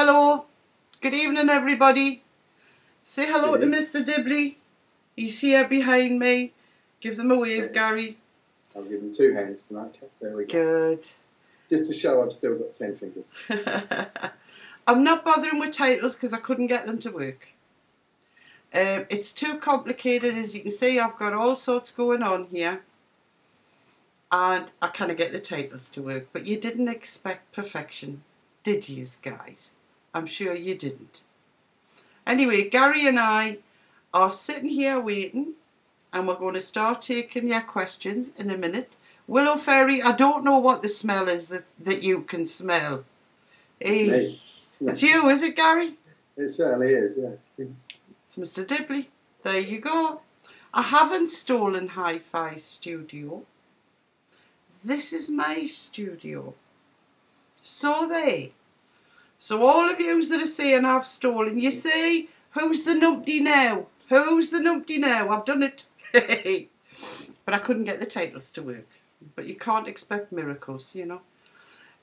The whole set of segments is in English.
Hello, good evening everybody. Say hello to Mr. Dibley. He's here behind me. Give them a wave, Gary. I'll give him 2 hands tonight. There we go. Good. Just to show I've still got 10 fingers. I'm not bothering with titles because I couldn't get them to work. It's too complicated. As you can see, I've got all sorts going on here. And I can't get the titles to work. But you didn't expect perfection, did you guys? I'm sure you didn't. Anyway, Gary and I are sitting here waiting, and we're going to start taking your questions in a minute. Willow Fairy, I don't know what the smell is that you can smell. Hey, it's you, is it, Gary? It certainly is, yeah. It's Mr. Dibley. There you go. I haven't stolen Hi-Fi Studio. This is my studio. So there. So all of you that are saying I've stolen, you see, who's the numpty now? Who's the numpty now? I've done it. But I couldn't get the titles to work. But you can't expect miracles, you know.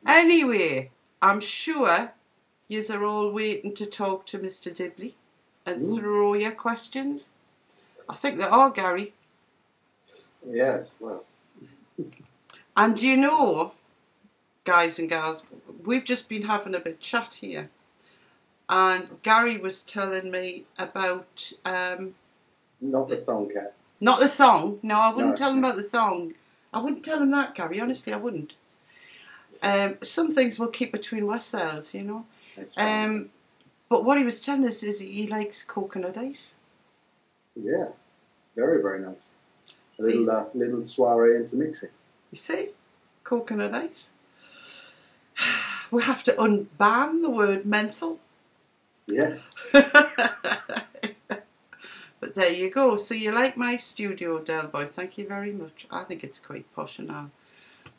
Anyway, I'm sure yous are all waiting to talk to Mr. Dibley and throw your questions. I think they are, Gary. Yes, well. And you know, guys and gals, we've just been having a bit of chat here, and Gary was telling me about Not the thong cat. Not the thong. No, I wouldn't tell him about the thong. I wouldn't tell him that, Gary. Honestly, I wouldn't. Some things we'll keep between ourselves, you know. That's fine. But what he was telling us is he likes coconut ice. Yeah, very, very nice. A little soiree into mixing. You see, coconut ice. We have to unban the word menthol. Yeah. But there you go. So you like my studio, Del Boy. Thank you very much. I think it's quite posh and all.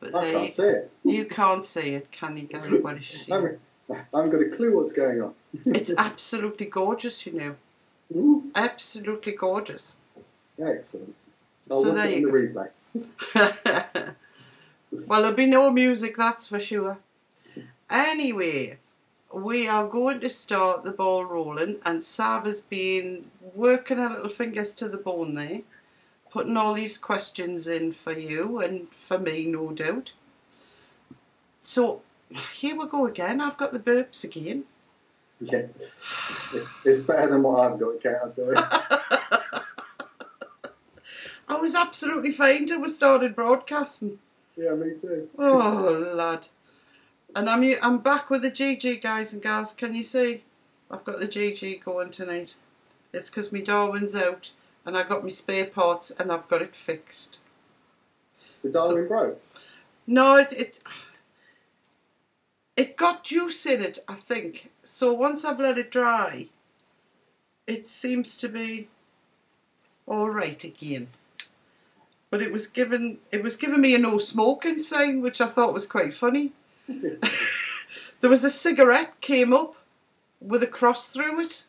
But I can't see it. You can't see it, can you, Gary? What is she? I haven't got a clue what's going on. It's absolutely gorgeous, you know. Ooh. Absolutely gorgeous. Excellent. So there you go. Replay. Well, there'll be no music, that's for sure. Anyway, we are going to start the ball rolling, and Sav has been working her little fingers to the bone there, putting all these questions in for you and for me, no doubt. So here we go again. I've got the burps again. Yeah, it's better than what I've got, Kat, I'll tell you. I was absolutely fine till we started broadcasting. Yeah, me too. Oh, lad. And I'm back with the GG, guys and gals. Can you see? I've got the GG going tonight. It's because my Darwin's out and I got my spare parts and I've got it fixed. The Darwin broke? No, it got juice in it, I think. So once I've let it dry, it seems to be all right again. But it was giving me a no smoking sign, which I thought was quite funny. There was a cigarette came up with a cross through it,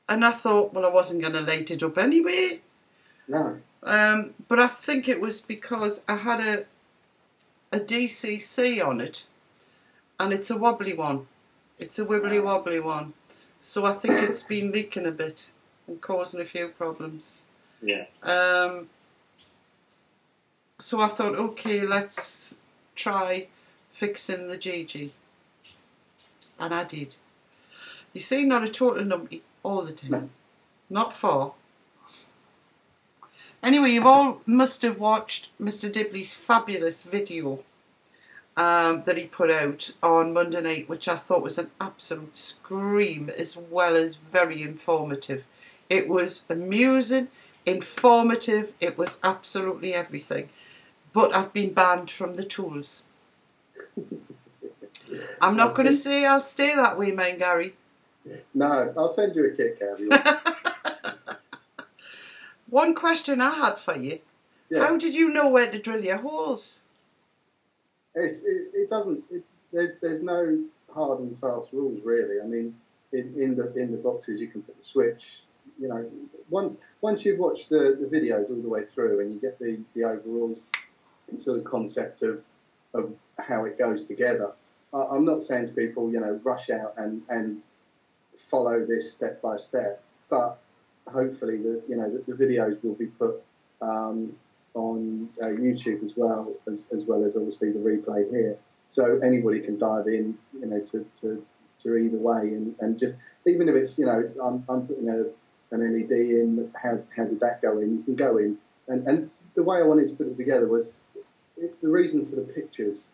and I thought, well, I wasn't going to light it up anyway. No. But I think it was because I had a DCC on it, and it's a wobbly one. It's a wibbly wobbly one. So I think it's been leaking a bit and causing a few problems. Yeah. So I thought, okay, let's try fixing the GG. And I did. You see, not a total numpty all the time. No. Not far. Anyway, you all must have watched Mr. Dibley's fabulous video that he put out on Monday night, which I thought was an absolute scream, as well as very informative. It was amusing, informative, it was absolutely everything. But I've been banned from the tools. I'm not going to say I'll stay that way, mine, Gary. No, I'll send you a kit, Gary. One question I had for you. Yeah. How did you know where to drill your holes? It doesn't. There's no hard and fast rules, really. I mean, in the boxes you can put the switch. You know, once you've watched the videos all the way through and you get the overall sort of concept of how it goes together, I'm not saying to people, you know, rush out and follow this step by step, but hopefully the videos will be put on YouTube as well as obviously the replay here, so anybody can dive in, you know, to either way, and just, even if it's, you know, I'm putting an LED in, how did that go in? You can go in, and the way I wanted to put it together was the reason for the pictures.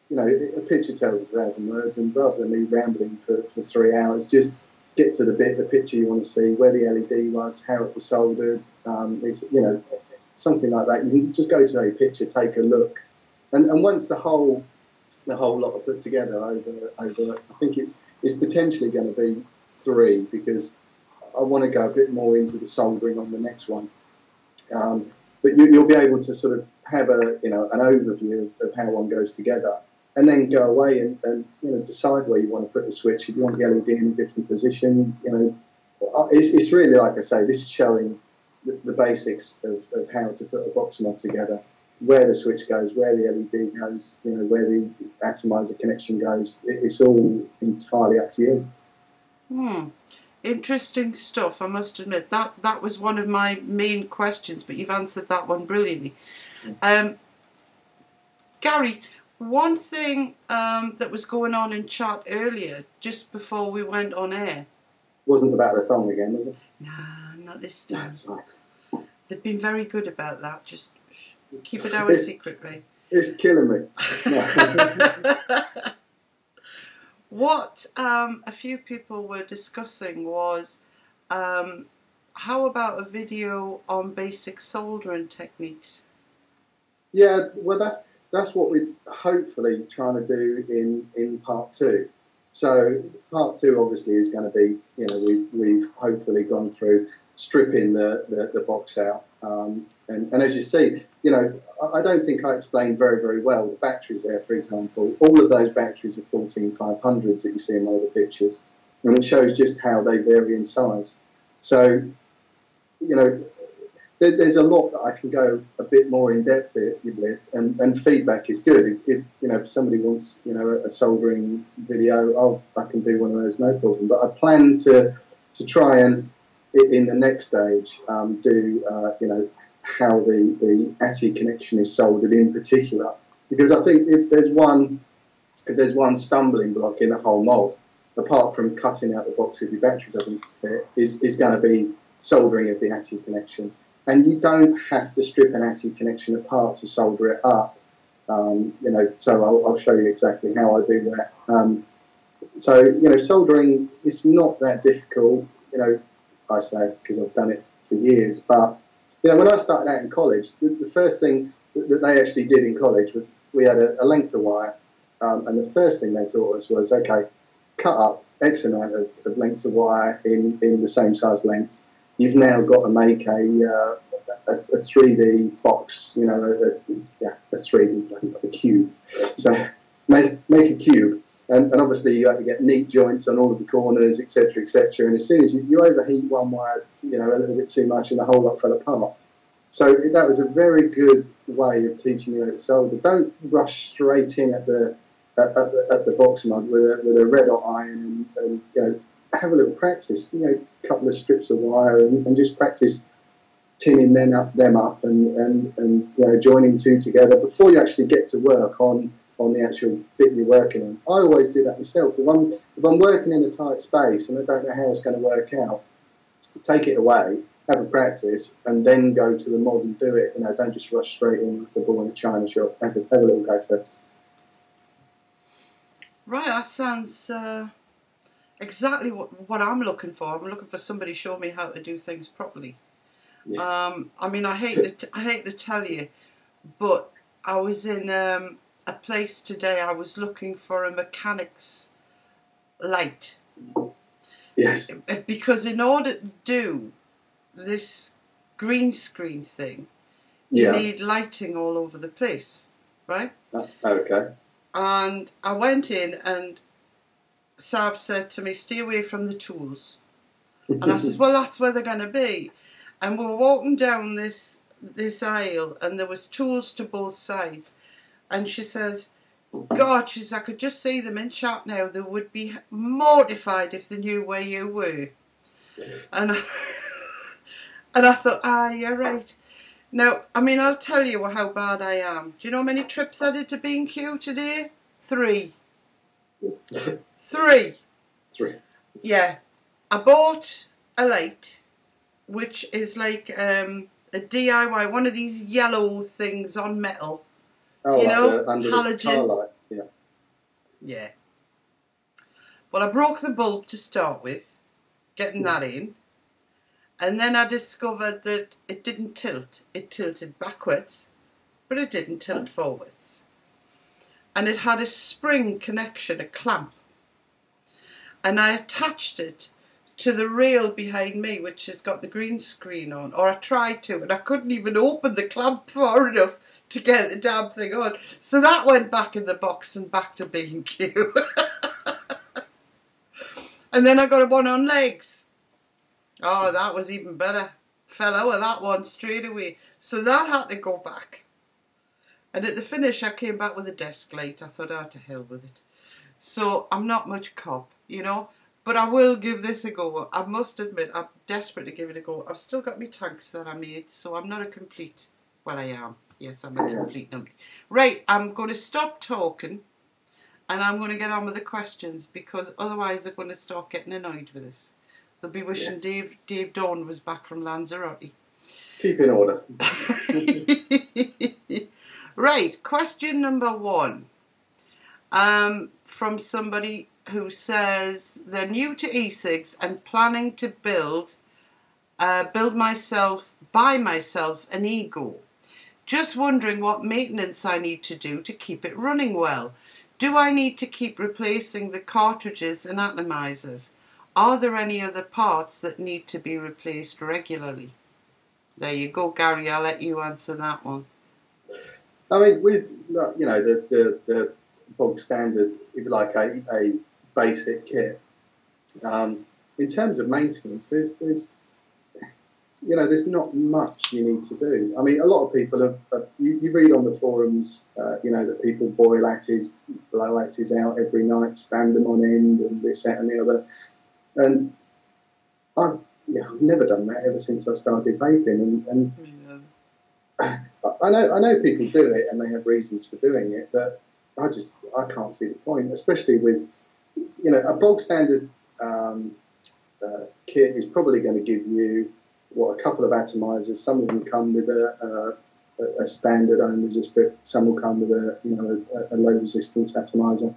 You know, a picture tells 1,000 words, and rather than me rambling for 3 hours, just get to the bit, the picture you want to see, where the LED was, how it was soldered, you know, something like that. You can just go to a picture, take a look, and once the whole lot are put together over I think it's potentially going to be 3, because I want to go a bit more into the soldering on the next one. But you'll be able to sort of have an overview of how one goes together, and then go away and you know, decide where you want to put the switch. If you want the LED in a different position, you know, it's really, like I say, this is showing the basics of how to put a box mod together, where the switch goes, where the LED goes, you know, where the atomizer connection goes. It's all entirely up to you. Interesting stuff, I must admit. That was one of my main questions, but you've answered that one brilliantly. Garry, one thing that was going on in chat earlier, just before we went on air. Wasn't about the thong again, was it? Nah, not this time. That's right. They've been very good about that. Just keep it our secret, Ray. It's killing me. What a few people were discussing was, how about a video on basic soldering techniques? Yeah, well, that's what we're hopefully trying to do in part 2. So part 2 obviously is going to be, you know, we've hopefully gone through stripping the box out, and as you see, you know, I don't think I explained very well the batteries there. For example, all of those batteries are 14500s that you see in all the pictures, and it shows just how they vary in size. So, you know, there's a lot that I can go a bit more in depth with, and feedback is good. If you know, if somebody wants, you know, a soldering video, I can do one of those, no problem. But I plan to try and, in the next stage, do you know, how the ATI connection is soldered in particular, because I think if there's one stumbling block in the whole mod, apart from cutting out the box if your battery doesn't fit, is going to be soldering of the ATI connection. And you don't have to strip an ATI connection apart to solder it up. You know, so I'll show you exactly how I do that. So, you know, soldering is not that difficult, you know, I say, because I've done it for years. But, you know, when I started out in college, the first thing that they actually did in college was, we had a length of wire, and the first thing they taught us was, okay, cut up X amount of lengths of wire in the same size lengths. You've now got to make a 3D box, you know, a 3D, like a cube. So make a cube, and obviously you have to get neat joints on all of the corners, etc., etc. And as soon as you overheat one wire, you know, a little bit too much, and the whole lot fell apart. So that was a very good way of teaching you how to solder. Don't rush straight in at the box mod with a red hot iron, and you know, have a little practice. You know, a couple of strips of wire, and just practice tinning them up, and you know, joining two together before you actually get to work on the actual bit you're working on. I always do that myself. If I'm working in a tight space and I don't know how it's going to work out, take it away, have a practice, and then go to the mod and do it. You know, don't just rush straight in like a ball in a china shop. Have a little go first. Right, that sounds exactly what I'm looking for. I'm looking for somebody to show me how to do things properly. Yeah. I mean, I hate to tell you, but I was in a place today. I was looking for a mechanic's light. Yes. Because in order to do this green screen thing, you need lighting all over the place, right? Okay. And I went in, and Sav said to me, "Stay away from the tools." And I said, "Well, that's where they're going to be." And we were walking down this aisle, and there was tools to both sides. And she says, God, she's, I could just see them in shop now. They would be mortified if they knew where you were. And I thought, ah, you're right. Now, I mean, I'll tell you how bad I am. Do you know how many trips I did to B&Q today? 3. 3. 3. Yeah. I bought a light, which is like a DIY, one of these yellow things on metal. Oh, you like know, under halogen. the car light, yeah. Yeah. Well, I broke the bulb to start with, getting that in. And then I discovered that it didn't tilt. It tilted backwards, but it didn't tilt forwards. And it had a spring connection, a clamp. And I attached it to the rail behind me, which has got the green screen on. Or I tried to, and I couldn't even open the clamp far enough to get the damn thing on. So that went back in the box and back to B&Q. And then I got one on legs. Oh, that was even better. Fell out of that one straight away. So that had to go back. And at the finish, I came back with a desk light. I thought, oh, to hell with it. So I'm not much cop, you know. But I will give this a go. I must admit, I'm desperate to give it a go. I've still got my tanks that I made, so I'm not a complete... Well, I am. Yes, I'm a complete numpty. Right, I'm going to stop talking. And I'm going to get on with the questions, because otherwise they're going to start getting annoyed with us. They'll be wishing Dave Dorn was back from Lanzarote. Keep in order. Right, question number 1. From somebody who says they're new to Ecigs and planning to buy myself an Ego. Just wondering what maintenance I need to do to keep it running well. Do I need to keep replacing the cartridges and atomizers? Are there any other parts that need to be replaced regularly? There you go, Gary. I'll let you answer that one. I mean, with the bog standard, if you like, a basic kit. In terms of maintenance, there's not much you need to do. I mean, a lot of people you read on the forums, that people boil atties, blow atties out every night, stand them on end, and this, that, and the other. And I've never done that ever since I started vaping. And I know people do it and they have reasons for doing it, but I can't see the point, especially with, a bog standard kit is probably going to give you a couple of atomizers. Some of them come with a standard ohm resistor. Some will come with a low resistance atomizer.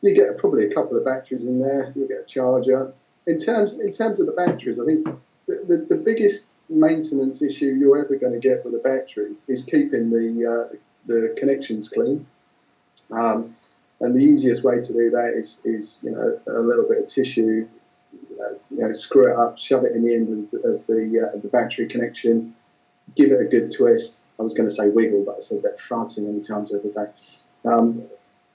You get probably a couple of batteries in there. You'll get a charger. In terms of the batteries, I think the biggest maintenance issue you're ever going to get with a battery is keeping the connections clean. And the easiest way to do that is a little bit of tissue. Screw it up, shove it in the end of the battery connection, give it a good twist. I was going to say wiggle, but I said that far too many times every day.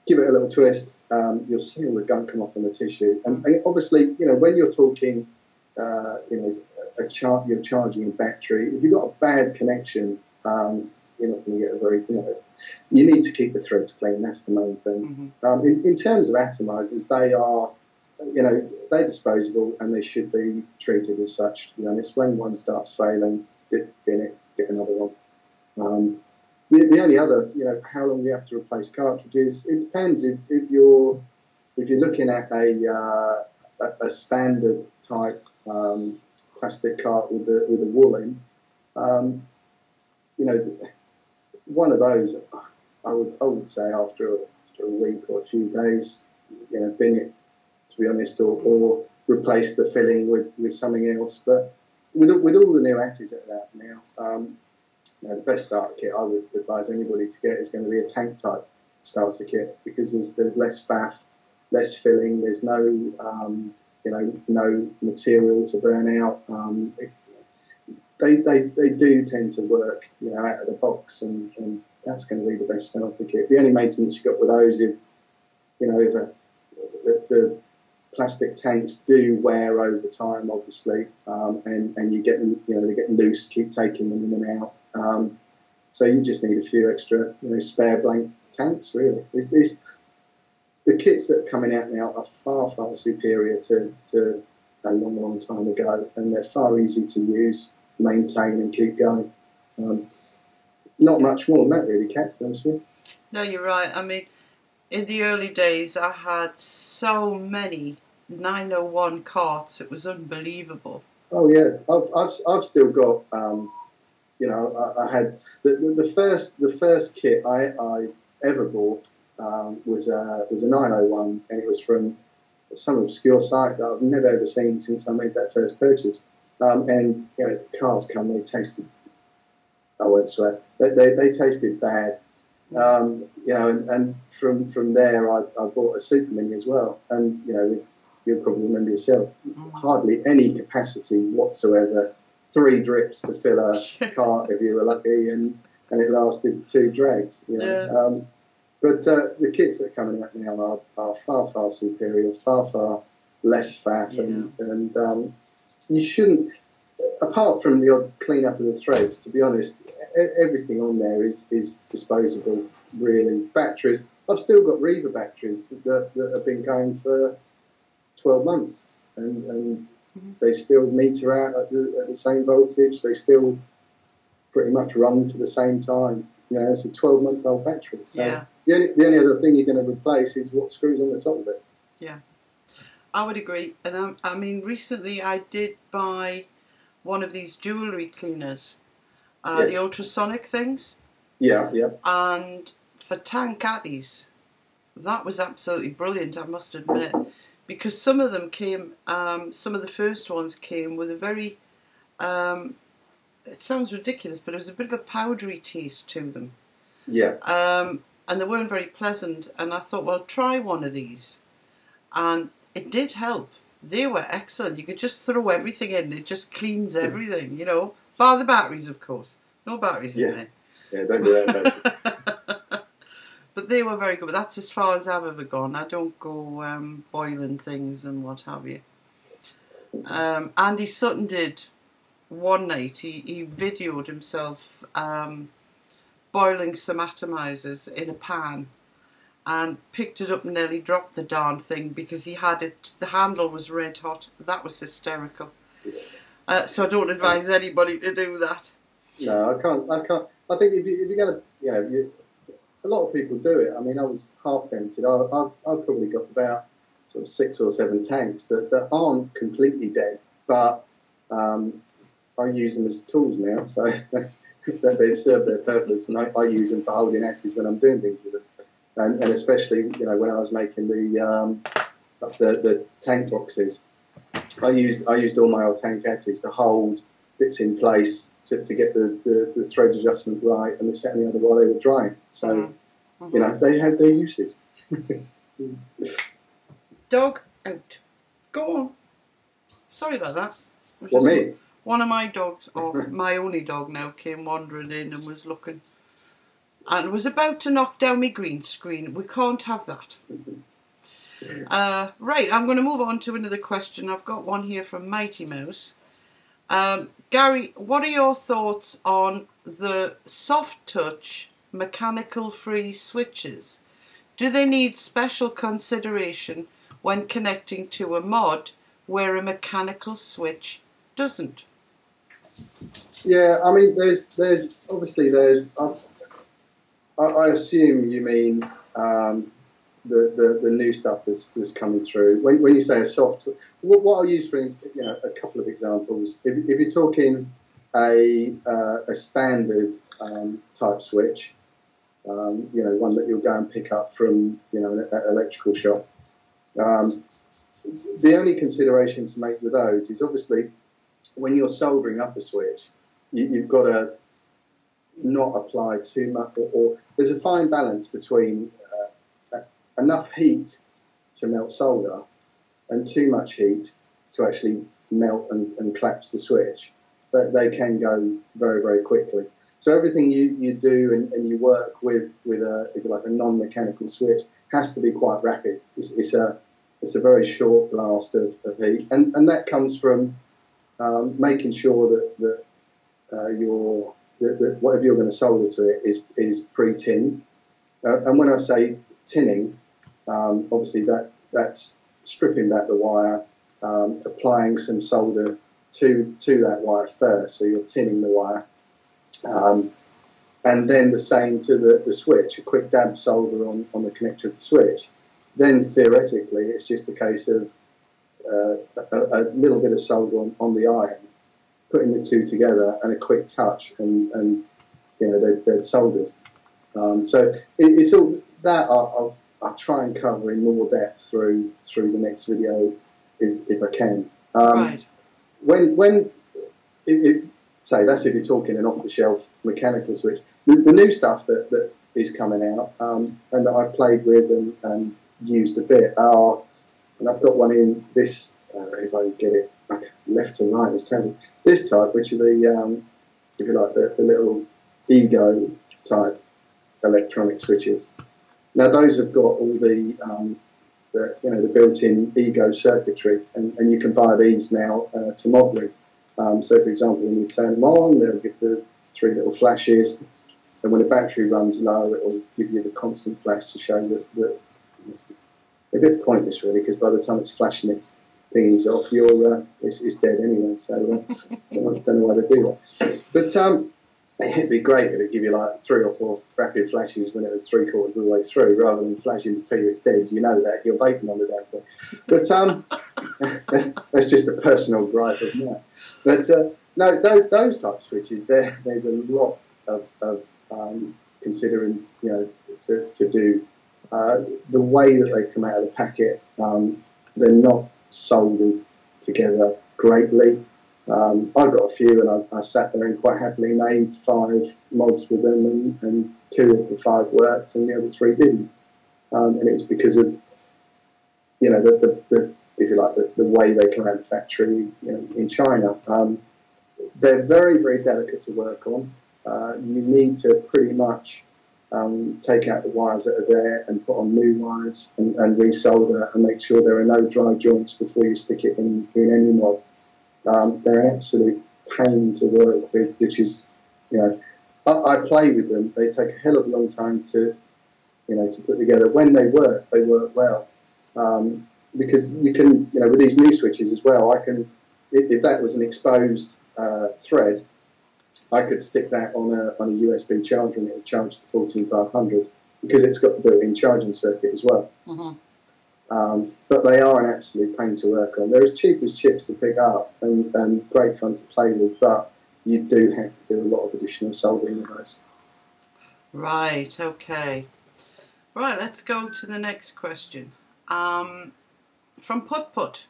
Give it a little twist. You'll see all the gunk come off on the tissue. And obviously, when you're talking, you're charging a battery. If you've got a bad connection, you're not going to get a very, you need to keep the threads clean. That's the main thing. In terms of atomizers, they are, they're disposable and they should be treated as such. To be honest, when one starts failing, bin it, get another one. The only other, how long you have to replace cartridges, it depends. If you're looking at a standard type plastic cart with a wool in, one of those, I would say after a week or a few days, bin it, to be honest, or replace the filling with something else. But with all the new atties that are out now, the best starter kit I would advise anybody to get is going to be a tank type starter kit, because there's less faff, less filling, there's no no material to burn out. They do tend to work out of the box, and that's going to be the best starter kit. The only maintenance you got with those, if the plastic tanks do wear over time, obviously, and you get they're getting loose, keep taking them in and out. So you just need a few extra, spare blank tanks, really. It's the kits that are coming out now are far, far superior to a long, long time ago, and they're far easier to use, maintain, and keep going. Not much more than that, really, Kat, to be honest with you. No, you're right. I mean, in the early days, I had so many 901 carts. It was unbelievable. Oh yeah, I've still got. I had the first kit I ever bought was a 901, and it was from some obscure site that I've never ever seen since I made that first purchase. And the cars come, they tasted. I won't swear. They tasted bad. And from there I bought a Super Mini as well, and you'll probably remember yourself, hardly any capacity whatsoever, 3 drips to fill a cart if you were lucky, and it lasted 2 drags. But the kits that are coming out now are far, far superior, far less faff, and you shouldn't, apart from the odd clean up of the threads, to be honest, everything on there is disposable, really. Batteries, I've still got Reva batteries that have been going for 12 months, and they still meter out at the same voltage, they still pretty much run for the same time. It's a 12-month-old battery. So the only other thing you're going to replace is what screws on the top of it. Yeah, I would agree. And I mean, recently I did buy one of these jewellery cleaners, the ultrasonic things. Yeah. And for tank caddies, that was absolutely brilliant, I must admit, because some of them came, some of the first ones came with a very, it sounds ridiculous, but it was a bit of a powdery taste to them. Yeah. And they weren't very pleasant, and I thought, well, try one of these. And it did help. They were excellent. You could just throw everything in. It just cleans everything, bar the batteries, of course. No batteries in there. Yeah, don't do that. But they were very good. But that's as far as I've ever gone. I don't go boiling things and what have you. Andy Sutton did one night. He videoed himself boiling some atomizers in a pan, and picked it up and nearly dropped the darn thing because he had it, the handle was red hot. That was hysterical. So I don't advise anybody to do that. No, I can't. I think if you're going to, a lot of people do it. I mean, I was half tempted. I've probably got about sort of 6 or 7 tanks that aren't completely dead, but I use them as tools now, so that they've served their purpose, and I use them for holding axes when I'm doing things with them. And especially, when I was making the tank boxes, I used all my old tank axes to hold bits in place to get the thread adjustment right, and the set and the other while they were drying. So, they have their uses. Dog out. Go on. Sorry about that. What, me? One of my dogs, or my only dog now, came wandering in and was looking, and was about to knock down my green screen. We can't have that. Right, I'm going to move on to another question. I've got one here from Mighty Mouse. Garry, what are your thoughts on the soft touch mechanical free switches? Do they need special consideration when connecting to a mod where a mechanical switch doesn't? Yeah, I mean, there's obviously I assume you mean the new stuff that's coming through. When you say a soft, what I'll use for a couple of examples. If you're talking a standard type switch, one that you'll go and pick up from an electrical shop. The only consideration to make with those is obviously when you're soldering up a switch, you've got to not apply too much, or there's a fine balance between enough heat to melt solder and too much heat to actually melt and collapse the switch. But they can go very, very quickly. So everything you do and you work with if you like a non-mechanical switch has to be quite rapid. It's a very short blast of heat, and that comes from making sure that whatever you're going to solder to it is pre-tinned. And when I say tinning, obviously that's stripping back the wire, applying some solder to that wire first, so you're tinning the wire. And then the same to the switch, a quick dab solder on the connector of the switch. Then theoretically, it's just a case of a little bit of solder on the iron, putting the two together, and a quick touch, and you know they're soldered. So it's all that I'll try and cover in more depth through the next video if I can. Right. Say that's if you're talking an off-the-shelf mechanical switch. The new stuff that is coming out and that I've played with and used a bit are, and I've got one in this. If I get it left to right, it's terrible. This type, which are the if you like the little ego type electronic switches. Now those have got all the built-in ego circuitry, and you can buy these now to mod with. So, for example, when you turn them on, they'll give the 3 little flashes, and when the battery runs low, it'll give you the constant flash to show that a bit pointless, really, because by the time it's flashing its thingies off, it's dead anyway. So, I don't know why they do that. But it'd be great if it'd give you like 3 or 4 rapid flashes when it was 3/4 of the way through, rather than flashing to tell you it's dead. You know that you're vaping on the damn thing. But that's just a personal gripe of mine. But no, those type of switches, there's a lot of considering, you know, to do. The way that they come out of the packet, they're not soldered together greatly. I've got a few, and I sat there and quite happily made 5 mods with them, and 2 of the 5 worked, and the other 3 didn't. And it was because of, you know, the if you like, the way they come out of the factory, you know, in China. They're very, very delicate to work on. You need to pretty much take out the wires that are there and put on new wires and resolder, and make sure there are no dry joints before you stick it in any mod. They're an absolute pain to work with, which is, you know, I play with them. They take a hell of a long time to, you know, to put together. When they work well. Because you can, you know, with these new switches as well, I can, if that was an exposed thread, I could stick that on a USB charger and it would charge the 14500 because it's got the built-in charging circuit as well. Mm-hmm. But they are an absolute pain to work on. They're as cheap as chips to pick up and great fun to play with, but you do have to do a lot of additional soldering with those. Right, okay. Right, let's go to the next question. From Put.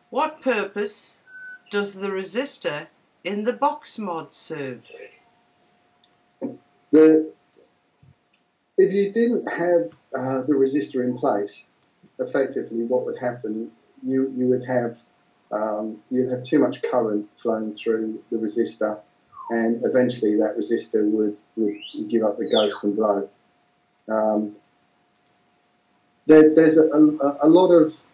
What purpose does the resistor in the box mod serve? If you didn't have the resistor in place, effectively what would happen, you would have you'd have too much current flowing through the resistor, and eventually that resistor would give up the ghost and blow. There's a lot of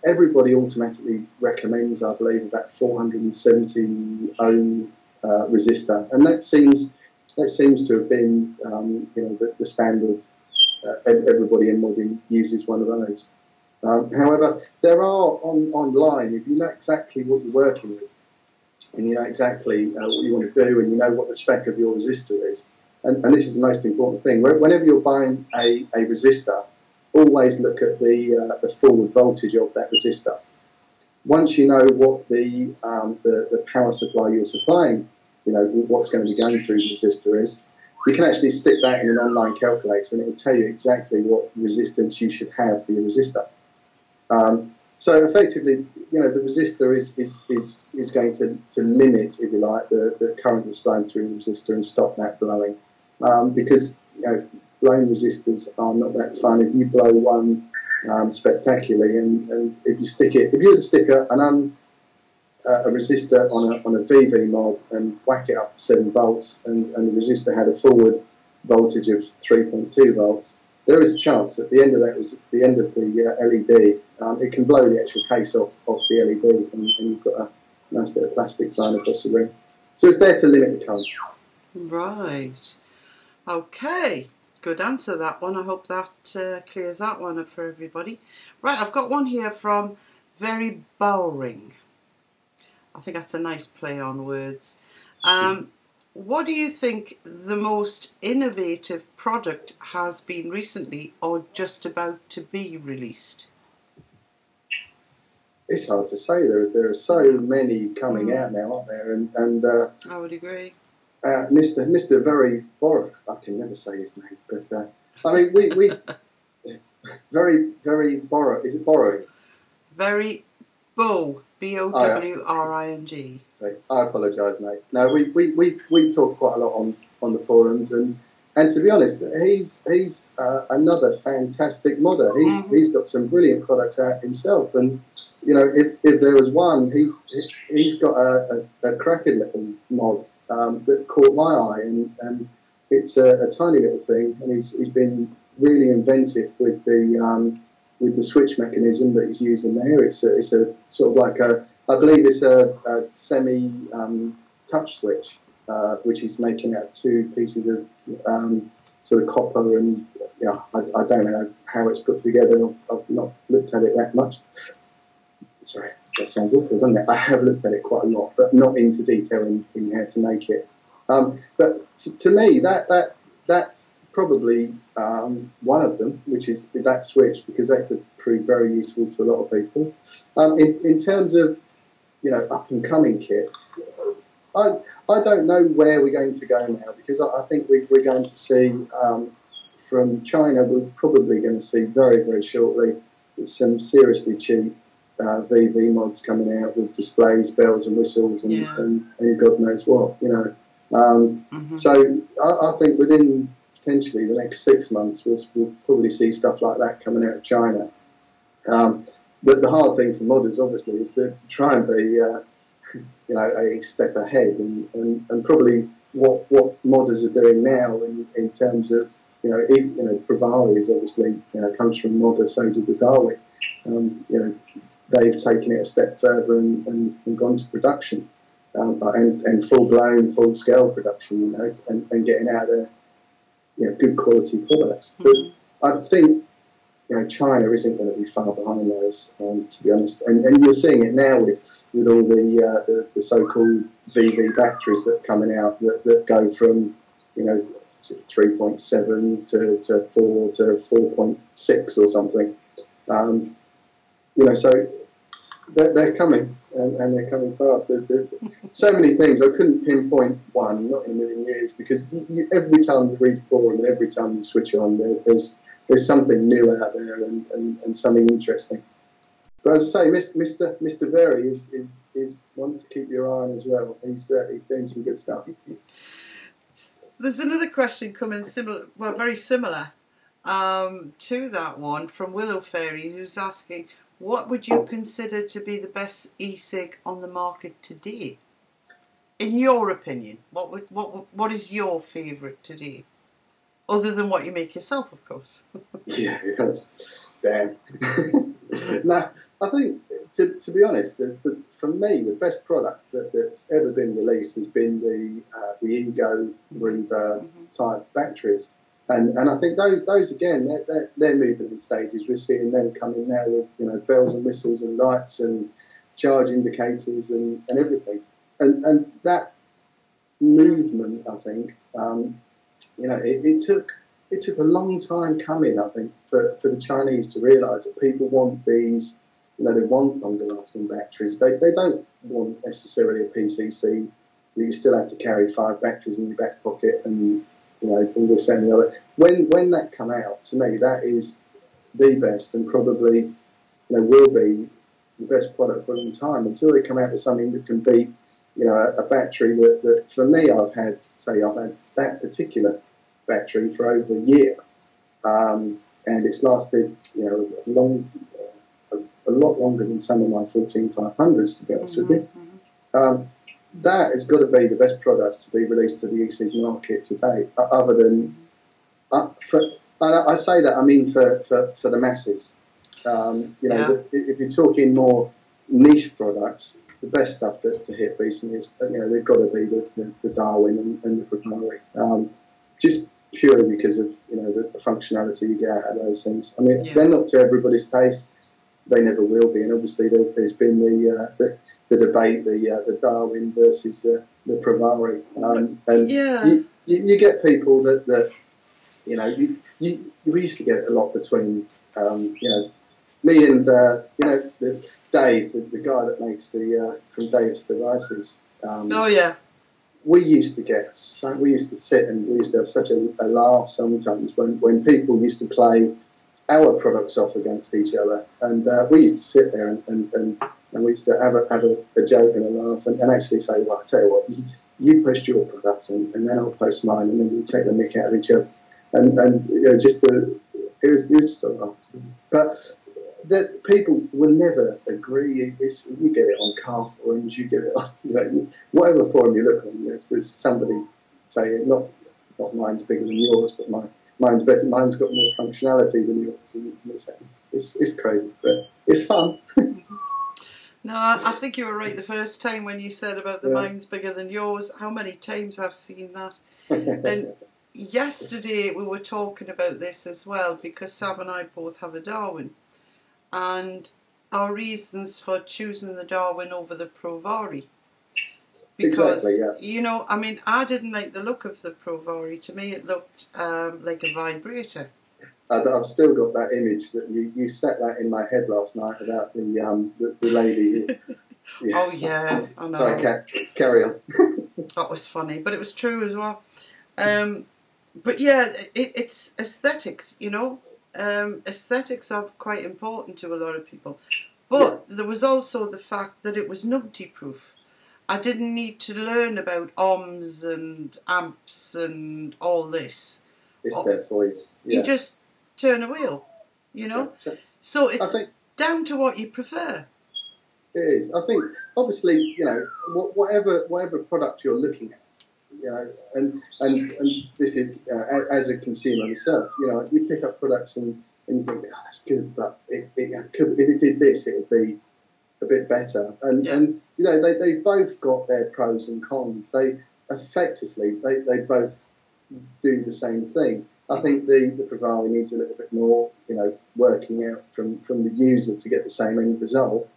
everybody automatically recommends, I believe, about 470 ohm resistor, and that seems to have been you know, the standard. Everybody in modding uses one of those. However, there are online, if you know exactly what you're working with, and you know exactly what you want to do, and you know what the spec of your resistor is, and this is the most important thing. Whenever you're buying a resistor, always look at the forward voltage of that resistor. Once you know what the power supply you're supplying, you know what's going to be going through the resistor is, you can actually stick that in an online calculator, and it will tell you exactly what resistance you should have for your resistor. So effectively, you know, the resistor is going to limit, if you like, the current that's flowing through the resistor and stop that blowing, because, you know, blowing resistors are not that fun. If you blow one spectacularly, and if you were to stick a resistor on a VV mod and whack it up to 7 volts, and the resistor had a forward voltage of 3.2 volts, there is a chance at the end of the LED, it can blow the actual case off the LED, and you've got a nice bit of plastic flying across the ring. So it's there to limit the current. Right. Okay. Good answer, that one. I hope that clears that one up for everybody. Right, I've got one here from Very Bowring. I think that's a nice play on words. What do you think the most innovative product has been recently or just about to be released? It's hard to say. There are so many coming out now, aren't there? And I would agree. Mr. Very Borough, I can never say his name, but I mean, we very Borough. Is it borrowing? Very Bow, Bowring. So I apologise, mate. No, we talk quite a lot on the forums, and to be honest, he's another fantastic modder. He's got some brilliant products out himself, and you know, if there was one, he's got a cracking little mod that caught my eye, and it's a tiny little thing, and he's been really inventive with the switch mechanism that he's using there. It's a sort of like I believe it's a semi touch switch, which he's making out of two pieces of sort of copper, and I don't know how it's put together. I've not looked at it that much. Sorry, that sounds awful, doesn't it? I have looked at it quite a lot, but not into detail in how to make it. But to me, that's probably one of them, which is that switch, because that could prove very useful to a lot of people. In terms of up and coming kit, I don't know where we're going to go now, because I think we're going to see from China. We're probably going to see very, very shortly some seriously cheap VV mods coming out with displays, bells and whistles, and God knows what, So I think within potentially the next 6 months we'll probably see stuff like that coming out of China. But the hard thing for modders, obviously, is to try and be a step ahead, and probably what modders are doing now in terms of Bravari is obviously comes from modder, so does the Darwick. They've taken it a step further and gone to production, and full-blown, full-scale production, and getting out good quality products. But I think China isn't going to be far behind those, to be honest. And you're seeing it now with all the so-called VV batteries that are coming out that go from 3.7 to 4 to 4.6 or something. So they're coming, and they're coming fast. There's so many things. I couldn't pinpoint one, not in a million years, because every time you read forum and every time you switch on, there's something new out there and something interesting. But as I say, Mr. Very is one to keep your eye on as well. He's doing some good stuff. There's another question coming very similar to that one from Willow Fairy, who's asking, what would you consider to be the best Ecig on the market today? In your opinion, what is your favourite today? Other than what you make yourself, of course. Yeah, yes. Damn. No, I think, to be honest, for me, the best product that's ever been released has been the Ego Reverb type batteries. And I think those again, they're moving in stages. We're seeing them coming now with bells and whistles and lights and charge indicators and everything. And that movement, I think, it took a long time coming, I think, for the Chinese to realise that people want these, they want longer lasting batteries. They don't want necessarily a PCC that you still have to carry 5 batteries in your back pocket and all this and the other. When that come out, to me, that is the best, and probably will be the best product for a long time, until they come out with something that can beat a battery that for me, I've had that particular battery for over a year, and it's lasted a lot longer than some of my 14500s, to be honest with you. That has got to be the best product to be released to the Ecig market today, other than I say that, I mean for the masses. If you're talking more niche products, the best stuff to hit recently is, they've got to be the Darwin and the Proprietary, just purely because of the functionality you get out of those things. I mean, they're not to everybody's taste. They never will be, and obviously there's been the debate, the Darwin versus the Provari, and you get people that we used to get a lot between me and Dave, the guy that makes the from Dave's Devices. We used to sit and we used to have such a laugh sometimes when people used to play our products off against each other, and we used to sit there and we used to have a joke and a laugh and actually say, well, I'll tell you what, you post your product and then I'll post mine, and then we take the mick out of each other, and it was just a laugh. But that people will never agree. You get it on car forums, you get it on whatever forum you look on. There's somebody saying not mine's bigger than yours, but mine's better. Mine's got more functionality than yours. It's crazy, but it's fun. No, I think you were right the first time when you said about the mine's bigger than yours. How many times I've seen that? And yesterday we were talking about this as well, because Sam and I both have a Darwin, and our reasons for choosing the Darwin over the Provari. Because, I mean, I didn't like the look of the Provari. To me, it looked like a vibrator. I've still got that image that you set that in my head last night about the lady. I know. Sorry, Cat, carry on. That was funny, but it was true as well. But yeah, it's aesthetics, aesthetics are quite important to a lot of people. But there was also the fact that it was numpty-proof. I didn't need to learn about ohms and amps and all this. It's there for you. You just turn a wheel, So it's down to what you prefer. It is. I think, obviously, whatever product you're looking at, and this is as a consumer myself, you pick up products and you think, that's good, but it could, if it did this, it would be a bit better. And they both got their pros and cons. They effectively they both do the same thing. I think the Provari needs a little bit more, working out from the user to get the same end result.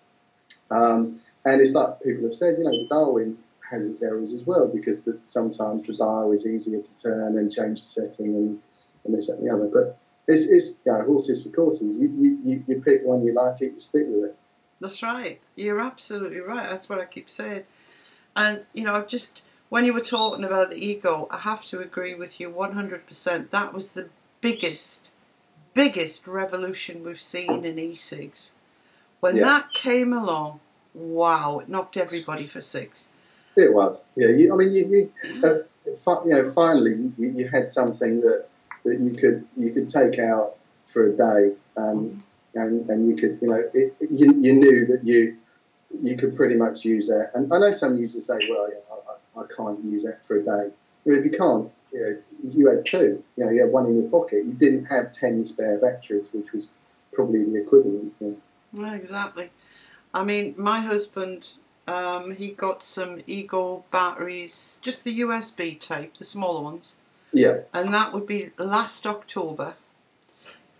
And it's like people have said, the Darwin has its errors as well, because sometimes the dial is easier to turn and change the setting and this and the other. But it's horses for courses. You pick one you like it, you stick with it. That's right. You're absolutely right. That's what I keep saying. And, when you were talking about the ego, I have to agree with you 100%. That was the biggest revolution we've seen in Ecigs. When that came along, wow, it knocked everybody for six. It was, finally you had something that you could take out for a day, and you could, you knew that you could pretty much use that. And I know some users say, well, I can't use that for a day. But if you can't, you had two. You had one in your pocket. You didn't have 10 spare batteries, which was probably the equivalent. Yeah, exactly. I mean, my husband, he got some Ego batteries, just the USB type, the smaller ones. Yeah. And that would be last October.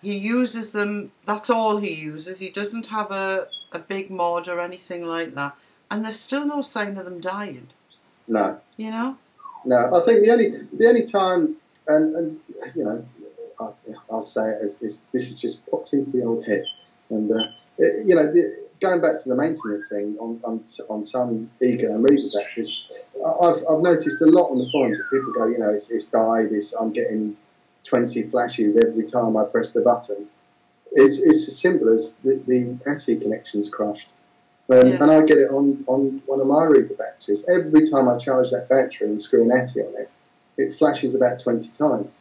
He uses them, that's all he uses. He doesn't have a big mod or anything like that. And there's still no sign of them dying. No. No, I think the only time, and I'll say it as this is just popped into the old head, and going back to the maintenance thing on some Ego and Reaper batteries, I've noticed a lot on the forums that people go, it's died, I'm getting 20 flashes every time I press the button. It's as simple as the Ecig connection's crushed. And I get it on one of my Reaper batteries. Every time I charge that battery and screw an ATI on it, it flashes about 20 times.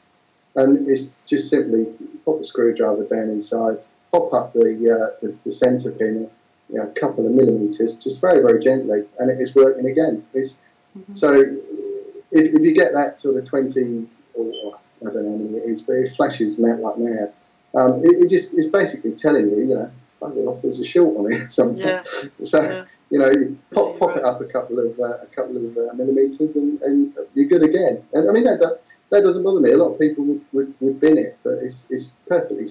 And it's just simply pop the screwdriver down inside, pop up the centre pin, a couple of millimetres, just very, very gently, and it is working again. So if you get that sort of 20, or I don't know how many it is, but it flashes like mad. It's basically telling you, bugger off, there's a short on it somewhere. Yeah. So Yeah. you know, you pop it up a couple of millimeters, and you're good again. And I mean that doesn't bother me. A lot of people would bin it, but it's perfectly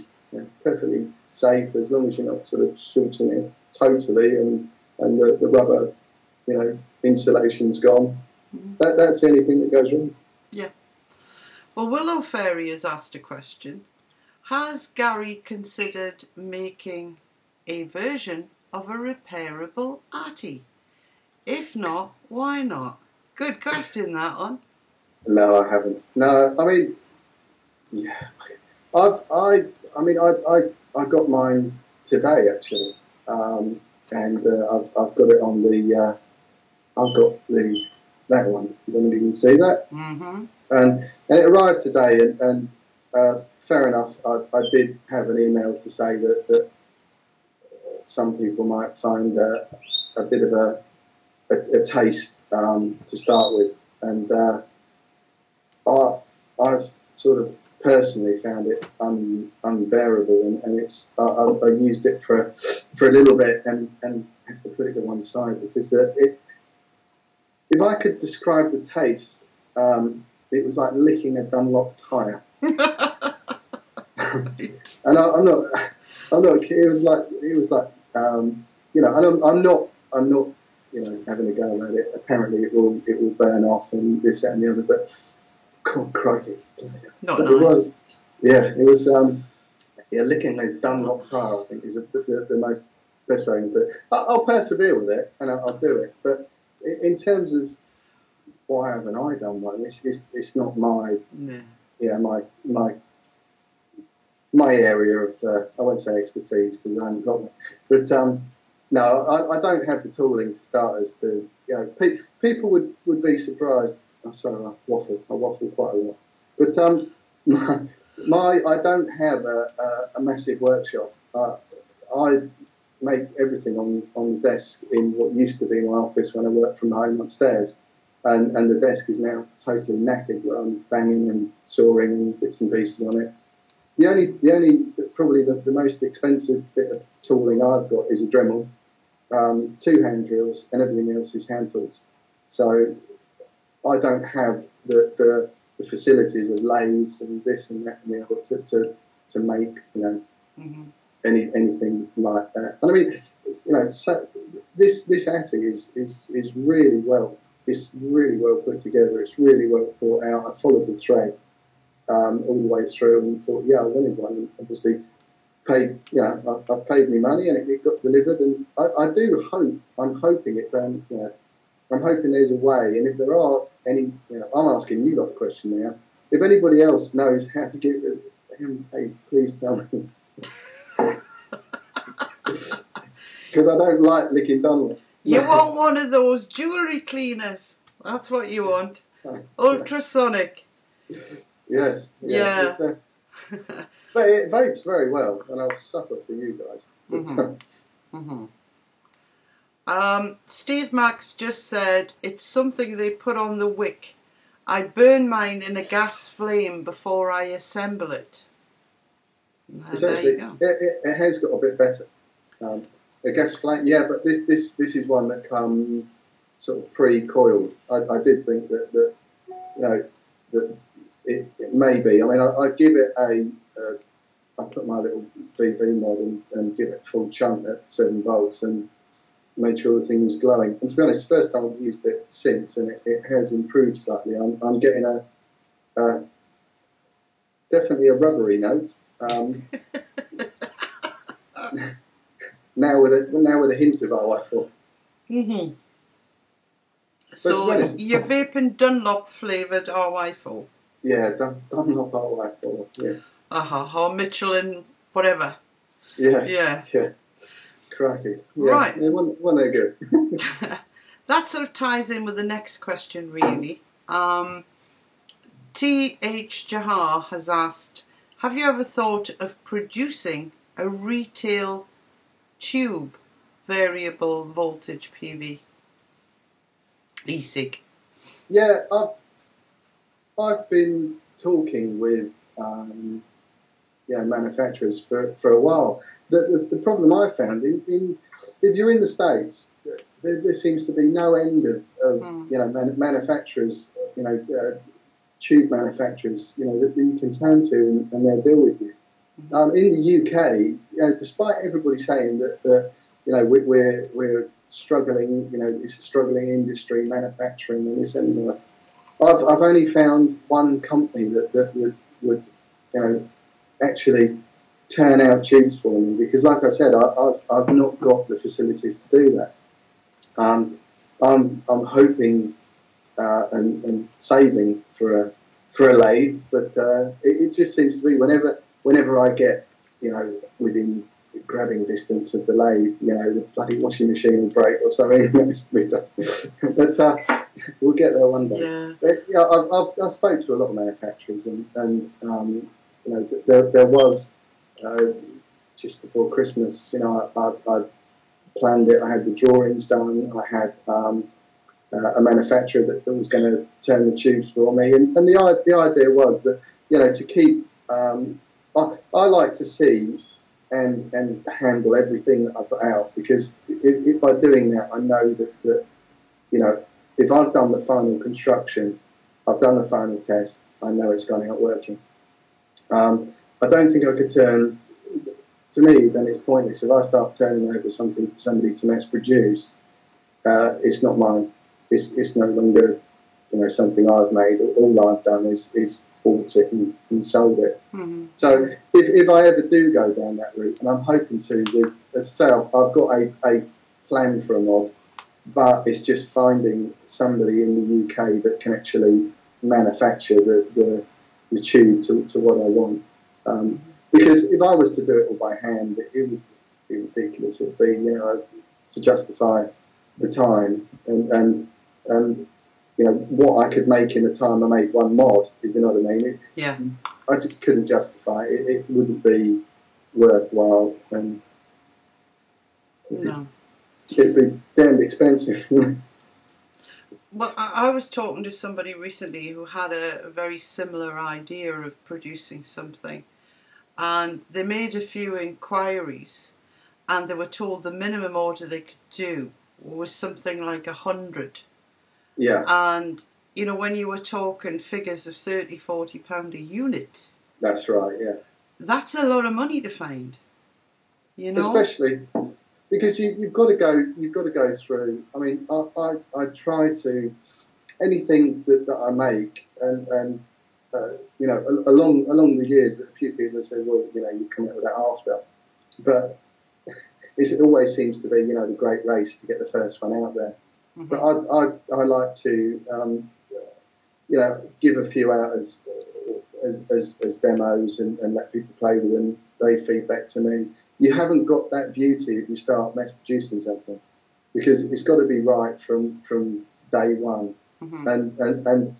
safe as long as you're not sort of shorting it totally, and the rubber, you know, insulation's gone. That's the only thing that goes wrong. Yeah. Well, Willow Fairy has asked a question. Has Garry considered making a version of a repairable Atty? If not, why not? Good question, that one. No, I haven't. No, I mean, yeah, I got mine today actually, and I've got it on the I've got that one. I don't know if you can see that. Mm-hmm. And it arrived today, and fair enough. I did have an email to say that some people might find a bit of a taste to start with, and I've sort of personally found it unbearable, and it's I used it for a little bit and had to put it to one side because if I could describe the taste, it was like licking a Dunlop tyre. And I'm not kidding. It was like you know, and I'm not you know, having a go about it. Apparently it will burn off and this, that and the other, but God, crikey. Not so nice. It was licking a Dunlop tyre, I think, is the best way to put it. I'll persevere with it and I'll do it, but in terms of why haven't I done one, it's not my my area of I won't say expertise because I haven't got one, but no, I don't have the tooling for starters to, you know, people would be surprised. I'm sorry, I waffle quite a lot, but I don't have a massive workshop. I make everything on the desk in what used to be my office when I worked from home upstairs, and the desk is now totally knackered where I'm banging and sawing and bits and pieces on it. The only probably the most expensive bit of tooling I've got is a Dremel, 2 hand drills, and everything else is hand tools. So I don't have the facilities of lathes and this and that and the other to make, you know, anything like that. And I mean, you know, so this Atty is really well. It's really well put together. It's really well thought out. I followed the thread all the way through and thought, yeah, I wanted one. And obviously, paid. You know, I've paid me money and it got delivered. And I do hope. I'm hoping it. You know, I'm hoping there's a way. And if there are any, you know, I'm asking you lot a question now. If anybody else knows how to get rid of the damn taste, please tell me. Because I don't like licking Dunlops. You want one of those jewellery cleaners. That's what you want. Ultrasonic. Yes. Yeah. But it vapes very well, and I'll suffer for you guys. Steve Max just said, it's something they put on the wick. I burn mine in a gas flame before I assemble it. There you go. It has got a bit better. A gas flame, yeah, but this is one that comes sort of pre-coiled. I did think that you know, that it may be. I mean, I give it I put my little VV mod and give it full chunt at 7 volts and made sure the thing was glowing. And to be honest, first time I've used it since, and it has improved slightly. I'm getting definitely a rubbery note. Now with a hint of RY4. So you're vaping Dunlop flavoured RY4? Yeah, Dunlop RY4. Yeah. Or Mitchell whatever. Yeah. Crikey. Yeah. Right. Yeah, one they're good. That sort of ties in with the next question, really. T.H. Jahar has asked, have you ever thought of producing a retail tube variable voltage PV? Ecig. Yeah, I've been talking with manufacturers for a while. The problem I found if you're in the States, there seems to be no end of manufacturers, tube manufacturers, that you can turn to and they'll deal with you. In the UK, despite everybody saying that we're struggling, it's a struggling industry, manufacturing and this and that, I've only found one company that would actually turn out tubes for me, because like I said, I've not got the facilities to do that. I'm hoping and saving for a lathe, but it just seems to be whenever I get within grabbing distance of the lathe, the bloody washing machine will break or something. But we'll get there one day. Yeah. But, I spoke to a lot of manufacturers, and there was just before Christmas, I planned it. I had the drawings done. I had a manufacturer that was going to turn the tubes for me, and the idea was that to keep. I like to see and handle everything that I put out, because if by doing that, I know that if I've done the final construction, I've done the final test, I know it's gone out working. I don't think I could turn. To me, then it's pointless. If I start turning over something for somebody to mass produce, it's not mine. It's no longer something I've made. All I've done is bought it and sold it. Mm-hmm. So if I ever do go down that route, and I'm hoping to, as I say, I've got a plan for a mod, but it's just finding somebody in the UK that can actually manufacture the tube to what I want. Because if I was to do it all by hand, it would be ridiculous. It'd be to justify the time and what I could make in the time I made one mod, if you know what I mean. I just couldn't justify it. It wouldn't be worthwhile, and it'd be damned expensive. Well, I was talking to somebody recently who had a very similar idea of producing something, and they made a few inquiries, and they were told the minimum order they could do was something like 100. Yeah. And, when you were talking figures of £30–40 a unit. That's right, yeah. That's a lot of money to find, Especially because you've got to go through. I mean, I try to, anything that I make, and along the years, a few people have said, well, you come out with that after. But it always seems to be, the great race to get the first one out there. Mm-hmm. But I like to, give a few out as demos and let people play with them. They feedback to me. You haven't got that beauty if you start mass producing something, because it's got to be right from day one. Mm-hmm. And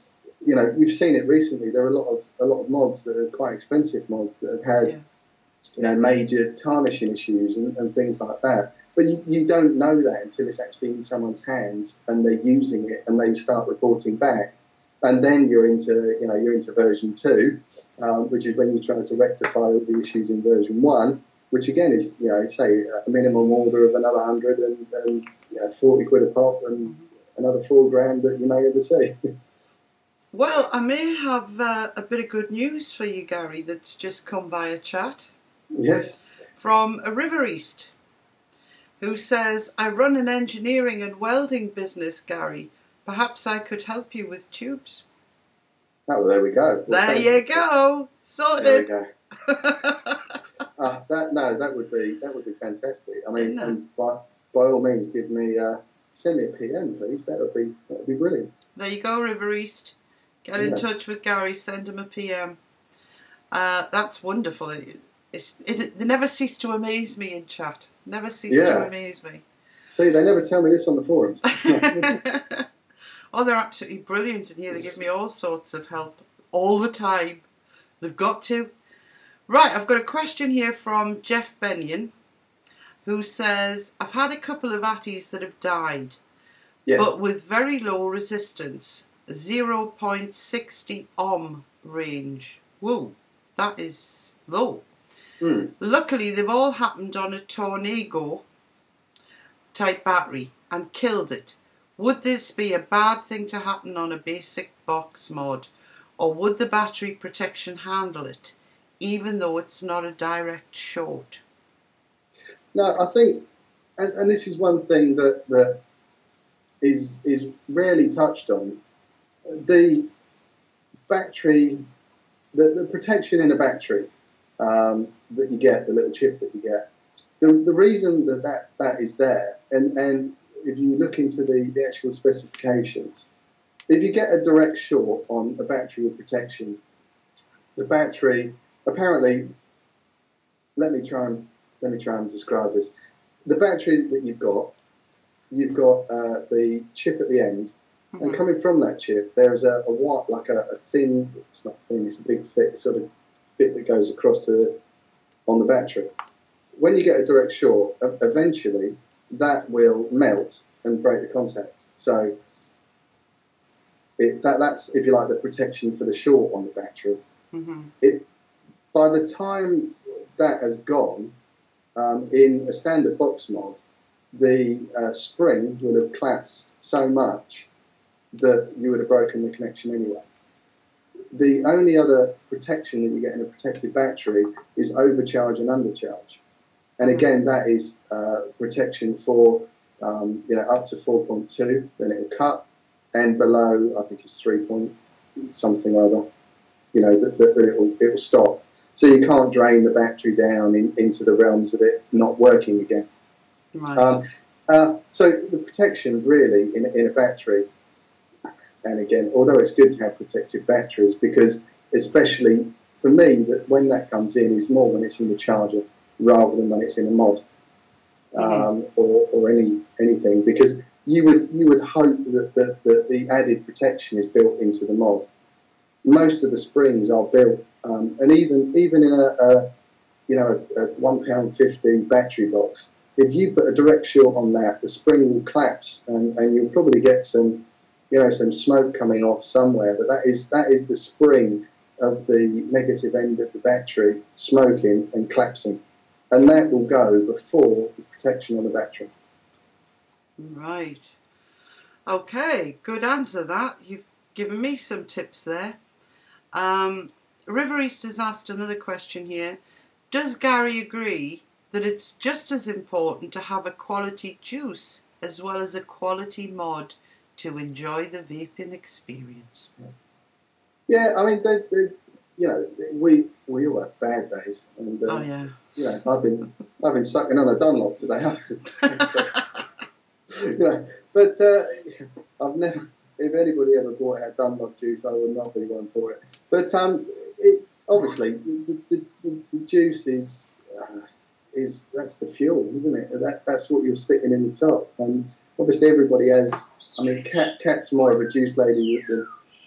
you've seen it recently. There are a lot of mods that are quite expensive mods that have had major tarnishing issues and things like that. But you don't know that until it's actually in someone's hands and they're using it and they start reporting back. And then you're into version 2, which is when you try to rectify all the issues in version 1, which again is, say a minimum order of another 100 and 40 quid a pop and another $4,000 that you may ever see. Well, I may have a bit of good news for you, Gary, that's just come via chat. Yes. From a River East, who says, I run an engineering and welding business, Gary. Perhaps I could help you with tubes. Oh, well, there we go. There you go. Sorted. There we go. That would be fantastic. I mean, and by all means, send me a PM, please. That would be brilliant. There you go, River East. Get in touch with Gary. Send him a PM. That's wonderful. They never cease to amaze me in chat. Never cease to amaze me. See, they never tell me this on the forums. Oh, they're absolutely brilliant in here. They give me all sorts of help all the time. They've got to. Right, I've got a question here from Jeff Benyon, who says, I've had a couple of Atties that have died, but with very low resistance, 0.60 ohm range. Whoa, that is low. Luckily, they've all happened on a Tornado type battery and killed it. Would this be a bad thing to happen on a basic box mod, or would the battery protection handle it, even though it's not a direct short? No, I think, and this is one thing that is rarely touched on. The battery, the protection in a battery that you get, the little chip that you get, the reason that is there, and if you look into the actual specifications, if you get a direct short on a battery with protection, the battery apparently, let me try and describe this. The battery that you've got the chip at the end, and coming from that chip, there's a white, like a thin, it's not thin, it's a big thick sort of bit that goes across on the battery. When you get a direct short, eventually that will melt and break the contact. So that's, if you like, the protection for the short on the battery. By the time that has gone, in a standard box mod, the spring would have collapsed so much that you would have broken the connection anyway. The only other protection that you get in a protected battery is overcharge and undercharge. And again, that is protection for up to 4.2, then it will cut, and below, I think it's 3 point something or other, that it will stop. So you can't drain the battery down into the realms of it not working again. Right. So the protection really in a battery, and again, although it's good to have protected batteries, because especially for me, that when that comes in is more when it's in the charger rather than when it's in a mod or anything, because you would hope that the added protection is built into the mod. Most of the springs are built, and even in a £1.50 battery box, if you put a direct short on that, the spring will collapse, and you'll probably get some smoke coming off somewhere. But that is the spring of the negative end of the battery smoking and collapsing, and that will go before the protection on the battery. Right. Okay, good answer that. You've given me some tips there. River East has asked another question here. Does Garry agree that it's just as important to have a quality juice as well as a quality mod to enjoy the vaping experience? Yeah, I mean, we all have bad days, and Oh yeah. I've been sucking on a Dunlop today. But I've never. If anybody ever bought out Dunlop juice, I would not be one for it. But obviously the juice is that's the fuel, isn't it? That's what you're sticking in the top. And obviously everybody has. I mean, Kat's more of a juice lady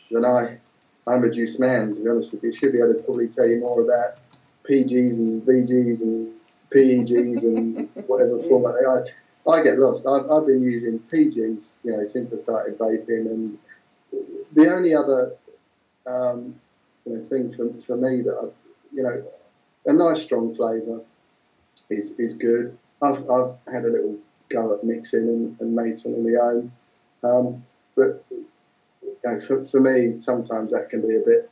than I. I'm a juice man, to be honest with you. She'll be able to probably tell you more about PGs and VGs and PEGs and whatever format they are. I get lost. I've been using PGs, since I started vaping, and the only other thing for me that a nice strong flavour is good. I've had a little go at mixing and made some of my own, but for me sometimes that can be a bit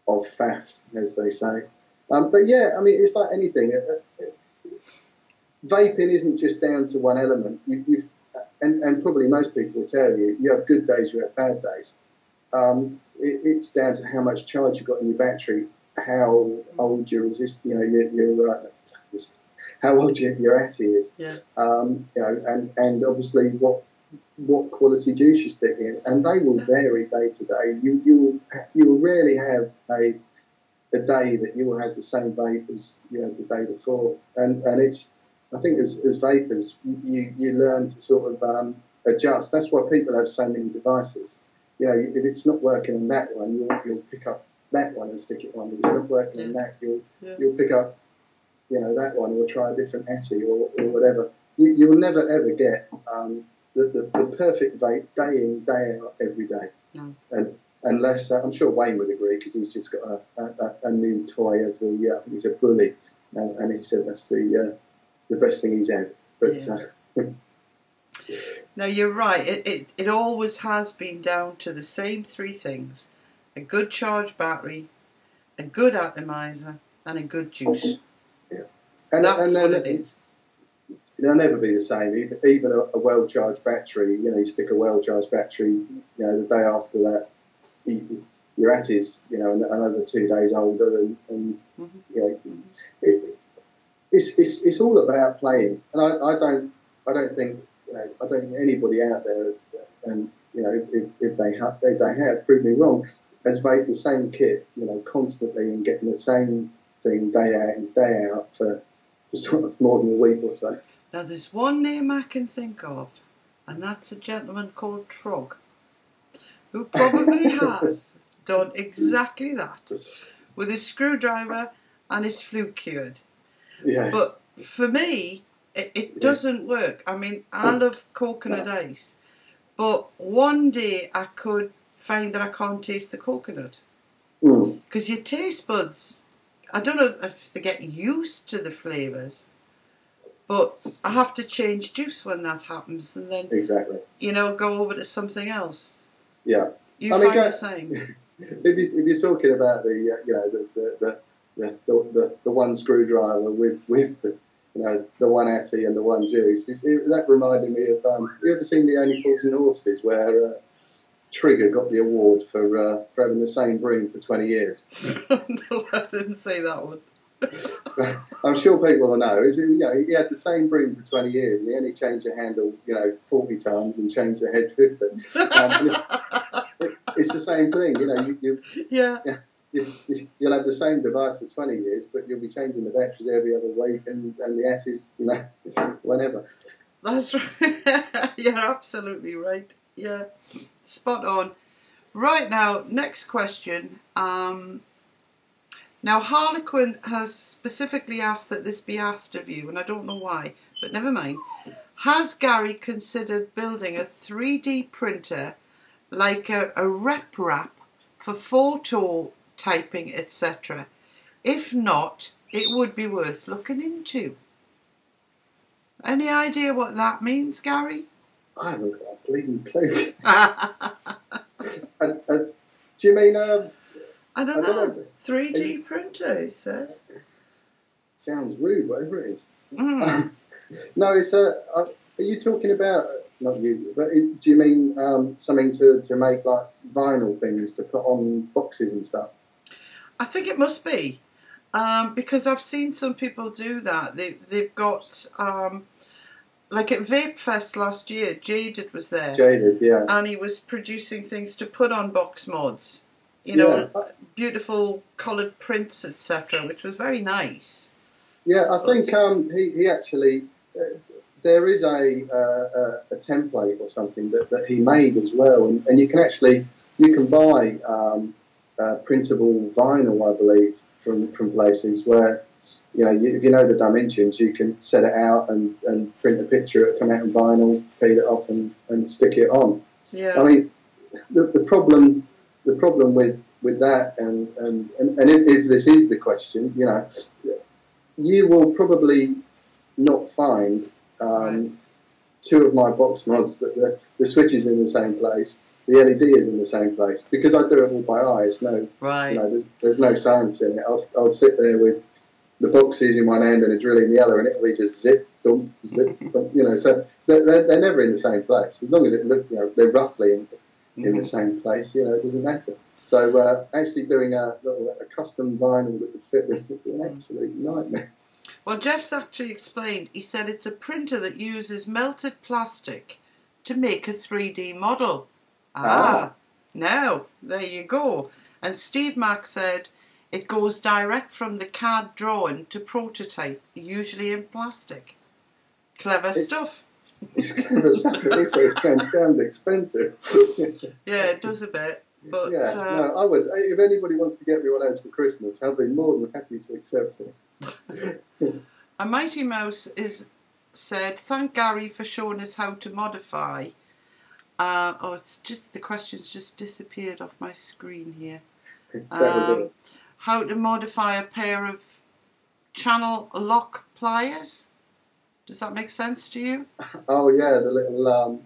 of faff, as they say. But yeah, I mean, it's like anything. Vaping isn't just down to one element. And probably most people will tell you, you have good days, you have bad days. It's down to how much charge you've got in your battery, how old your how old your ATI is, and obviously what quality juice you stick in, and they will vary day to day. You will rarely have a day that you will have the same vape as you had the day before, and it's. I think as vapors, you learn to sort of adjust. That's why people have so many devices. If it's not working on that one, you'll pick up that one and stick it on. If it's not working on that, you'll pick up, that one, or try a different ATI or whatever. You'll never ever get the perfect vape day in, day out, every day. No. And unless I'm sure Wayne would agree, because he's just got a new toy of I think it's a Bully. and he said that's the best thing he's had. But no, you're right. It always has been down to the same three things: a good charged battery, a good atomizer, and a good juice. Yeah, That's what it is. They'll never be the same. Even a well-charged battery, you stick a well-charged battery, the day after that, your at is, another 2 days older, and it's all about playing. And I don't think anybody out there, and if they have proved me wrong, has vaped the same kit, constantly and getting the same thing day out and day out for sort of more than a week or so. Now, there's one name I can think of, and that's a gentleman called Trog, who probably has done exactly that with his screwdriver and his flue cured. Yes. But for me, it doesn't work. I mean, I love coconut ice, but one day I could find that I can't taste the coconut. Because your taste buds, I don't know if they get used to the flavours, but I have to change juice when that happens, and then go over to something else. Yeah, you find the same. If you're talking about the one screwdriver with the one atty and the one juice, that reminded me of you ever seen The Only Fools and Horses, where Trigger got the award for having the same broom for 20 years? No, I didn't say that one. I'm sure people will know. He had the same broom for 20 years, and he only changed the handle, 40 times and changed the head 50. It's the same thing, you'll have the same device for 20 years, but you'll be changing the batteries every other week, and the atties, whenever. That's right. You're absolutely right. Yeah, spot on. Right, now, next question. Now, Harlequin has specifically asked that this be asked of you, and I don't know why, but never mind. Has Garry considered building a 3D printer, like a rep wrap for photo typing, etc.? If not, it would be worth looking into. Any idea what that means, Garry? I haven't got a bleeding clue. Do you mean... I don't know. 3D printer, he says. Sounds rude, whatever it is. No, it's are you talking about, not you, but do you mean something to make like vinyl things to put on boxes and stuff? I think it must be, because I've seen some people do that. They've got, like at Vapefest last year, Jaded was there. Jaded, yeah. And he was producing things to put on box mods. Beautiful coloured prints, etc., which was very nice. Yeah, I think he actually there is a template or something that he made as well, and you can buy printable vinyl, I believe, from places where if you know the dimensions, you can set it out and print a picture, it come out in vinyl, peel it off and stick it on. Yeah. I mean, the problem with that, and if this is the question, you will probably not find two of my box mods that the switch is in the same place, the LED is in the same place, because I do it all by eye. It's there's no science in it. I'll sit there with the boxes in one hand and a drill in the other, and it'll be just zip, dump, zip, dump, So they're never in the same place. As long as they're roughly in the same place, it doesn't matter. So actually doing a custom vinyl that would fit would be an absolute nightmare. Well, Jeff's actually explained. He said it's a printer that uses melted plastic to make a 3D model. Now, there you go. And Steve Mack said it goes direct from the CAD drawing to prototype, usually in plastic. Clever stuff. It's clever stuff. It also sounds damned expensive. Yeah, it does a bit. But, no, I would. If anybody wants to get me one of those for Christmas, I'll be more than happy to accept it. A Mighty Mouse said, thank Garry for showing us how to modify. It's just the question's just disappeared off my screen here. That was it. How to modify a pair of channel lock pliers. Does that make sense to you? Oh yeah, the little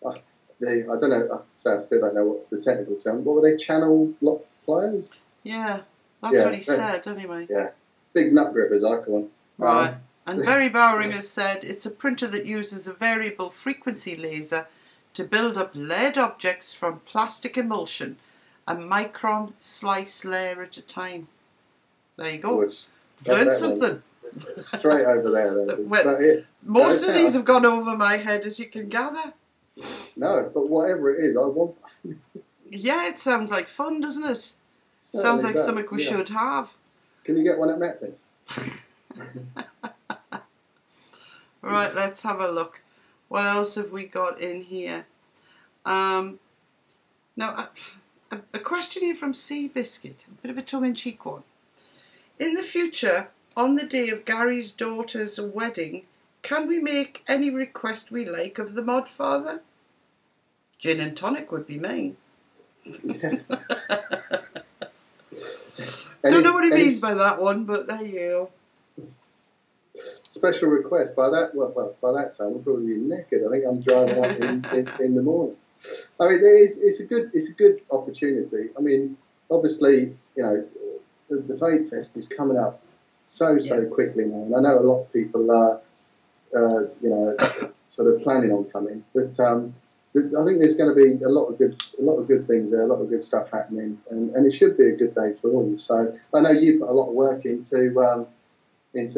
I don't know. So I still don't know what the technical term. What were they? Channel lock pliers? Yeah, that's what he said anyway. Yeah, big nut grippers, I call them. Right. And Very Bowring has said it's a printer that uses a variable frequency laser to build up lead objects from plastic emulsion, a micron slice layer at a time. There you go. Learned something. Straight over there. Well, most of these have gone over my head, as you can gather. No, but whatever it is, I want. Yeah, it sounds like fun, doesn't it? Sounds like something we should have. Can you get one at Methodist? Right, let's have a look. What else have we got in here? Now, a question here from Seabiscuit, a bit of a tongue-in-cheek one. In the future, on the day of Gary's daughter's wedding, can we make any request we like of the Modfather? Gin and tonic would be mine. Don't know what he means by that one, but there you go. Special request. By that time we'll probably be naked. I think I'm driving out in the morning. I mean, it's a good opportunity. I mean, obviously, you know, the Vapefest is coming up so quickly now, and I know a lot of people are, you know, sort of planning on coming. But I think there's going to be a lot of good things there, a lot of good stuff happening, and it should be a good day for all. So I know you put a lot of work into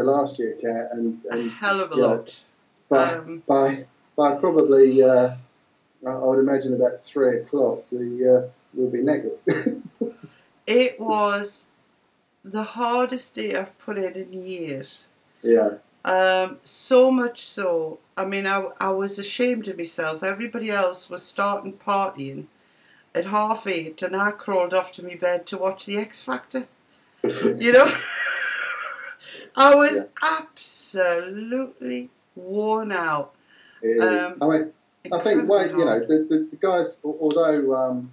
last year, Kat, and a hell of a lot. By probably, I would imagine about 3 o'clock, we'll be naked. It was the hardest day I've put in years. Yeah. So much so, I mean, I was ashamed of myself. Everybody else was starting partying at 8:30, and I crawled off to my bed to watch the XFactor. You know? I was absolutely worn out. I mean, I think, you know, the guys, although,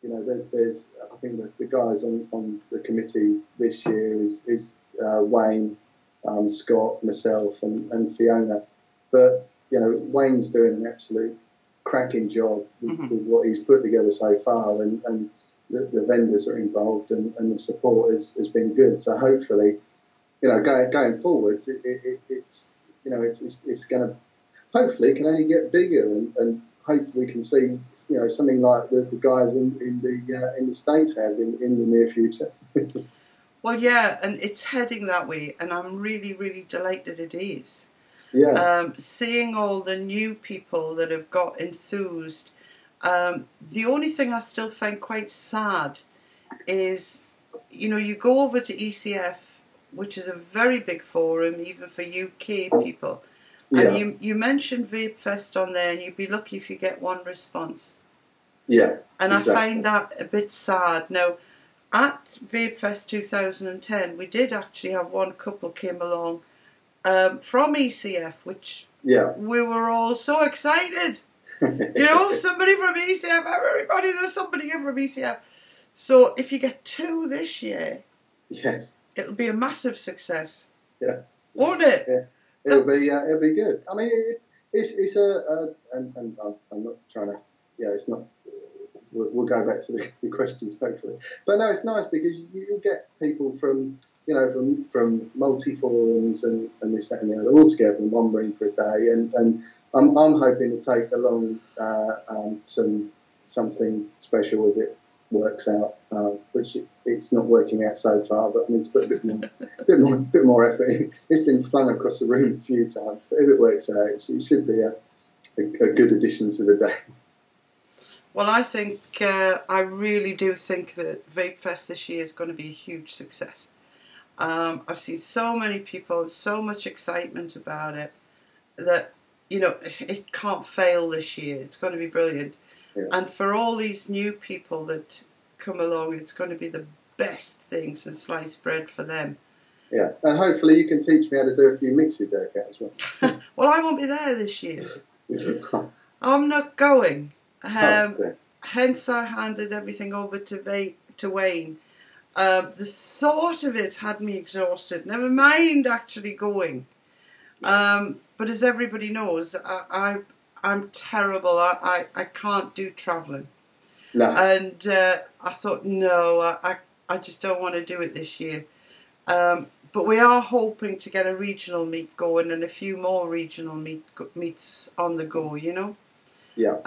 you know, there's, I think the guys on the committee this year is Wayne, Scott, myself, and Fiona. But, you know, Wayne's doing an absolute cracking job with what he's put together so far, and the vendors are involved, and the support has been good. So hopefully, you know, going forwards, it's you know, it's going to hopefully can only get bigger, and hopefully we can see, you know, something like the guys in the States have in the near future. Well, yeah, and it's heading that way, and I'm really, really delighted it is. Yeah. Seeing all the new people that have got enthused. The only thing I still find quite sad is, you know, you go over to ECF, which is a very big forum, even for UK people. And you mentioned Vapefest on there, and you'd be lucky if you get one response. Yeah. And exactly. I find that a bit sad. Now, at Vapefest 2010, we did actually have one couple came along from ECF, which we were all so excited. You know, somebody from ECF, everybody, there's somebody here from ECF. So if you get 2 this year, it'll be a massive success. Yeah. Won't it? Yeah. It'll be good. I mean, it's and I'm not trying to, it's not. We'll go back to the questions hopefully, but no, it's nice because you get people from, you know, from multi forums and this, that, and the other, all together in one room for a day, and I'm hoping to take along something special if it works out, which it's not working out so far, but I need to put a bit more effort in. It's been flung across the room a few times, but if it works out, it should be a good addition to the day. Well, I think, I really do think that Vapefest this year is going to be a huge success. I've seen so many people, so much excitement about it, that, you know, it can't fail this year. It's going to be brilliant. Yeah. And for all these new people that come along, it's going to be the best thing since sliced bread for them. Yeah, and hopefully you can teach me how to do a few mixes there, Kat, as well. Well, I won't be there this year. I'm not going. Hence I handed everything over to Wayne. The thought of it had me exhausted. Never mind actually going. But as everybody knows, I'm terrible. I can't do travelling. No. And I thought, no, I just don't want to do it this year. But we are hoping to get a regional meet going and a few more regional meets on the go, you know. Yeah.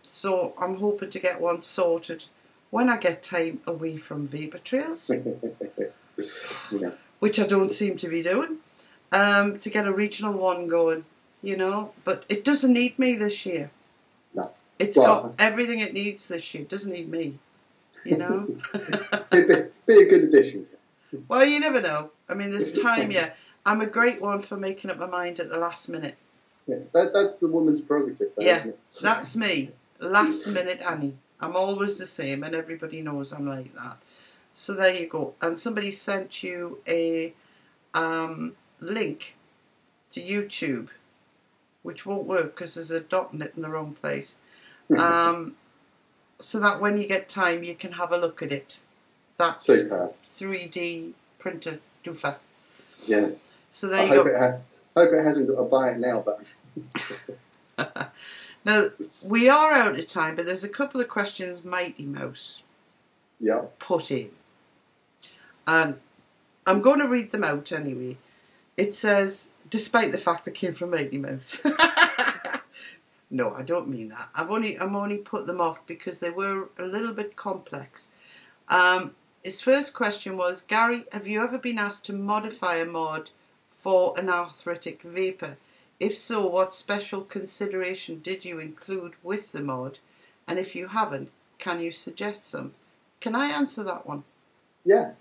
So I'm hoping to get one sorted when I get time away from Vapor Trails, Yes. which I don't seem to be doing, to get a regional one going, you know. But it doesn't need me this year. No. It's got everything it needs this year. It doesn't need me, you know. be a good addition. Well, you never know. I mean, this time, yeah. I'm a great one for making up my mind at the last minute. Yeah, that's the woman's prerogative, though, Yeah, isn't it? that's me. Last minute Annie. I'm always the same, and everybody knows I'm like that. So there you go. And somebody sent you a link to YouTube, which won't work because there's a dot in it in the wrong place. So that when you get time, you can have a look at it. That's Super. 3D printed doofa. Yes. So there you go. Hope it hasn't got a buy it now button. Now, we are out of time, but there's a couple of questions Mighty Mouse put in. I'm going to read them out anyway. It says, despite the fact it came from Mighty Mouse. No, I don't mean that. I'm only put them off because they were a little bit complex. His first question was, Gary, have you ever been asked to modify a mod for an arthritic vapor? If so, what special consideration did you include with the mod? And if you haven't, can you suggest some? Can I answer that one? Yeah.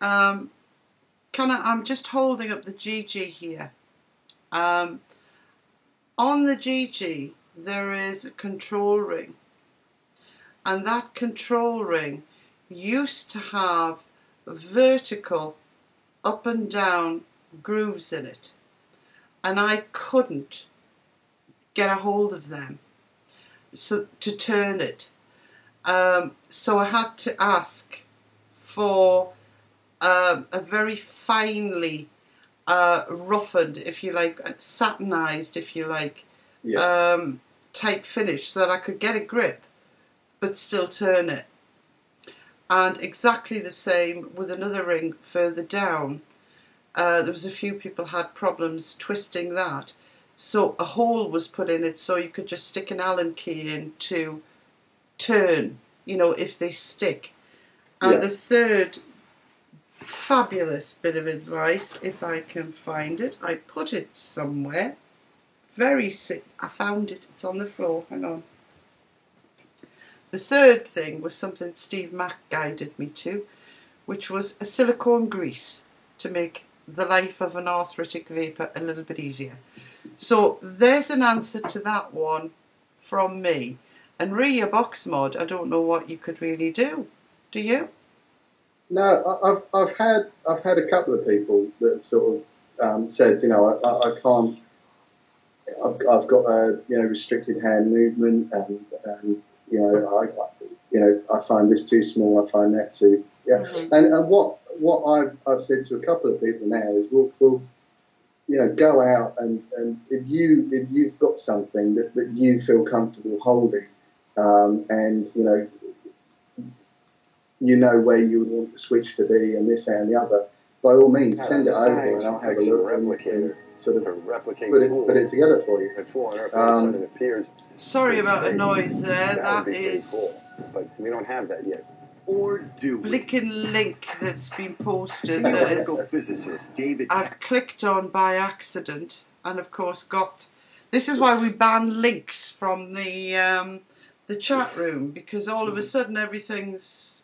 I'm just holding up the GG here. On the GG, there is a control ring. And that control ring used to have vertical up and down grooves in it. And I couldn't get a hold of them to turn it. So I had to ask for a very finely roughened, if you like, satinized, if you like, type finish so that I could get a grip but still turn it. And exactly the same with another ring further down. There was a few people had problems twisting that. So a hole was put in it so you could just stick an Allen key in to turn, you know, if they stick. And the third fabulous bit of advice, if I can find it, I put it somewhere. I found it, it's on the floor, hang on. The third thing was something Steve Mack guided me to, which was a silicone grease to make the life of an arthritic vapor a little bit easier. So there's an answer to that one from me. And re a box mod, I don't know what you could really do. Do you? No, I've had a couple of people that have sort of said, you know, I can't. I've got a restricted hand movement, and I find this too small. I find that too. Yeah, and what I've said to a couple of people now is we'll go out and if you've got something that you feel comfortable holding, and you know where you would want the switch to be and this and the other, by all means send it over and I'll have a look and sort of put it together for you. Sorry about the noise there. That is but we don't have that yet. Or do blinking link that's been posted that is physicist David I've clicked on by accident and of course got. This is why we ban links from the chat room, because all of a sudden everything's.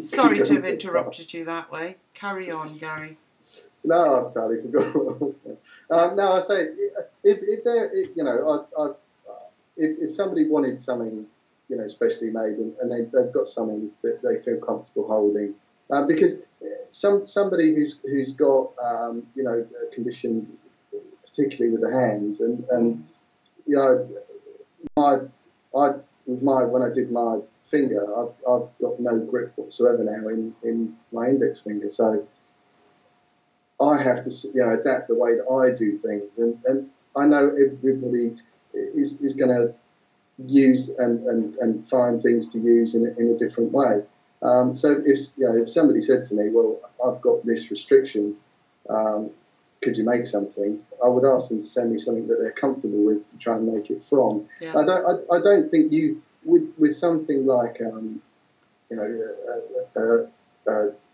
Sorry to have interrupted you that way. Carry on, Gary. No, I've totally forgot what I was saying. No, I say if somebody wanted something, specially made, and they've got something that they feel comfortable holding, because somebody who's got a condition, particularly with the hands, and when I did my finger. I've got no grip whatsoever now in my index finger, so I have to, you know, adapt the way that I do things, and I know everybody is going to use and find things to use in a different way. So if somebody said to me, well, I've got this restriction, could you make something? I would ask them to send me something that they're comfortable with to try and make it from. Yeah. I don't think you with something like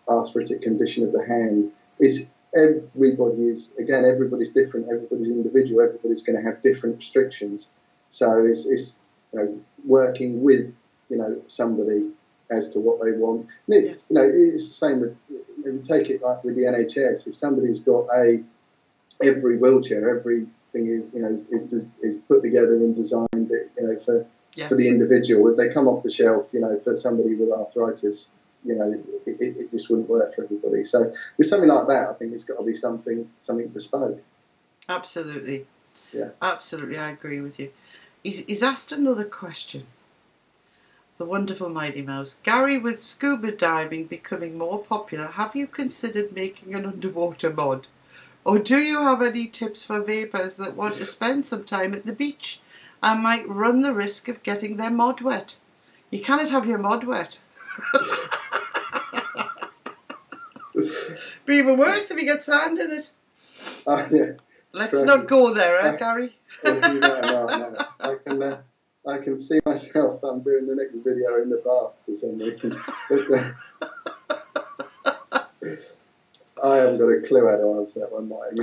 arthritic condition of the hand is. Everybody's different. Everybody's individual. Everybody's going to have different restrictions. So it's working with somebody as to what they want. Yeah. It's the same with, take it like with the NHS. If somebody's got every wheelchair, everything is put together and designed for the individual. If they come off the shelf, for somebody with arthritis, it just wouldn't work for everybody. So with something like that, I think it's got to be something bespoke. Absolutely. Yeah. Absolutely, I agree with you. He's asked another question. The wonderful Mighty Mouse. Garry, with scuba diving becoming more popular, have you considered making an underwater mod? Or do you have any tips for vapors that want to spend some time at the beach and might run the risk of getting their mod wet? You cannot have your mod wet. Be even worse if you get sand in it. Yeah. Let's not go there, Garry? No. I can see myself doing the next video in the bath for some reason. I haven't got a clue how to answer that one, Mike.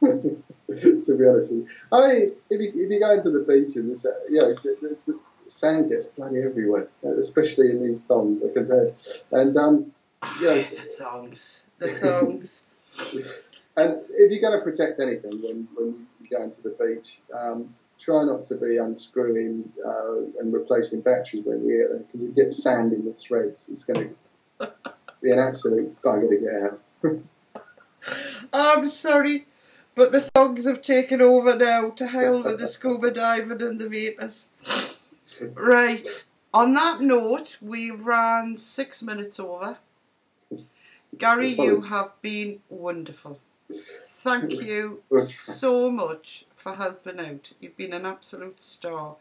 To be honest with you. I mean, if you go into the beach and the sand gets bloody everywhere, especially in these thongs, I can tell you. And the thongs. And if you're going to protect anything when you go into the beach, try not to be unscrewing and replacing batteries when you get there, because it gets sand in the threads. It's going to be an absolute bugger to get out. I'm sorry, but the thongs have taken over now. To hell with the scuba diving and the vapors. Right. On that note, we ran 6 minutes over. Garry, you have been wonderful. Thank you so much for helping out. You've been an absolute star.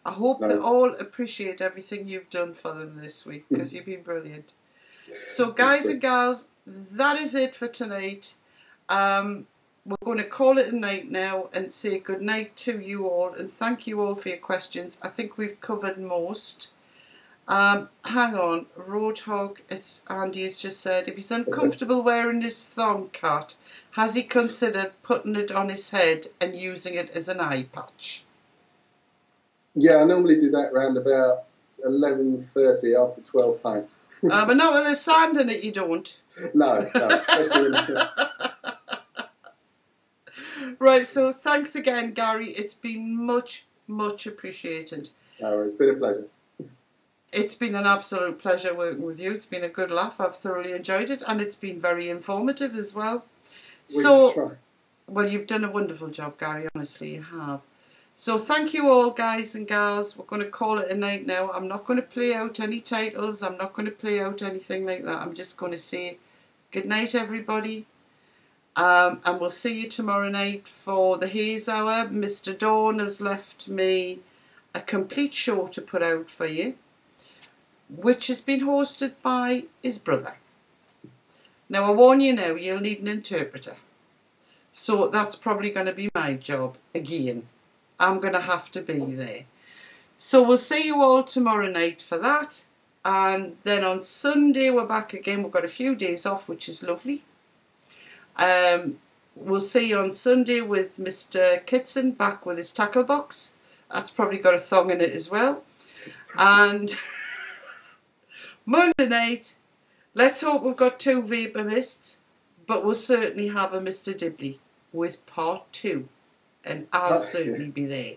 I hope they all appreciate everything you've done for them this week, because you've been brilliant. So guys and gals, that is it for tonight. We're going to call it a night now and say good night to you all, and thank you all for your questions. I think we've covered most. Hang on, Roadhog, as Andy has just said, if he's uncomfortable wearing his thong, Cat, has he considered putting it on his head and using it as an eye patch? Yeah, I normally do that around about 11:30 after 12 pints. But not with the sand in it, you don't. No. Right, so thanks again, Garry. It's been much, much appreciated. No, it's been a pleasure. It's been an absolute pleasure working with you. It's been a good laugh. I've thoroughly enjoyed it, and it's been very informative as well. Well, you've done a wonderful job, Garry. Honestly, you have. So thank you all, guys and gals. We're going to call it a night now. I'm not going to play out any titles. I'm not going to play out anything like that. I'm just going to say good night, everybody. And we'll see you tomorrow night for the Haze Hour. Mr. Dorn has left me a complete show to put out for you, which has been hosted by his brother. Now, I warn you now, you'll need an interpreter. So that's probably going to be my job again. I'm going to have to be there. So we'll see you all tomorrow night for that. And then on Sunday, we're back again. We've got a few days off, which is lovely. We'll see you on Sunday with Mr. Kitson back with his tackle box. That's probably got a thong in it as well. And Monday night, let's hope we've got 2 vapor mists, but we'll certainly have a Mr. Dibley with part 2. And I'll certainly be there.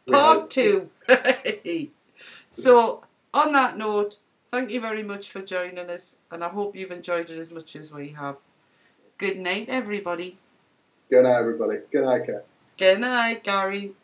Part 2. So, on that note, thank you very much for joining us, and I hope you've enjoyed it as much as we have. Good night, everybody. Good night, everybody. Good night, Kat. Good night, Garry.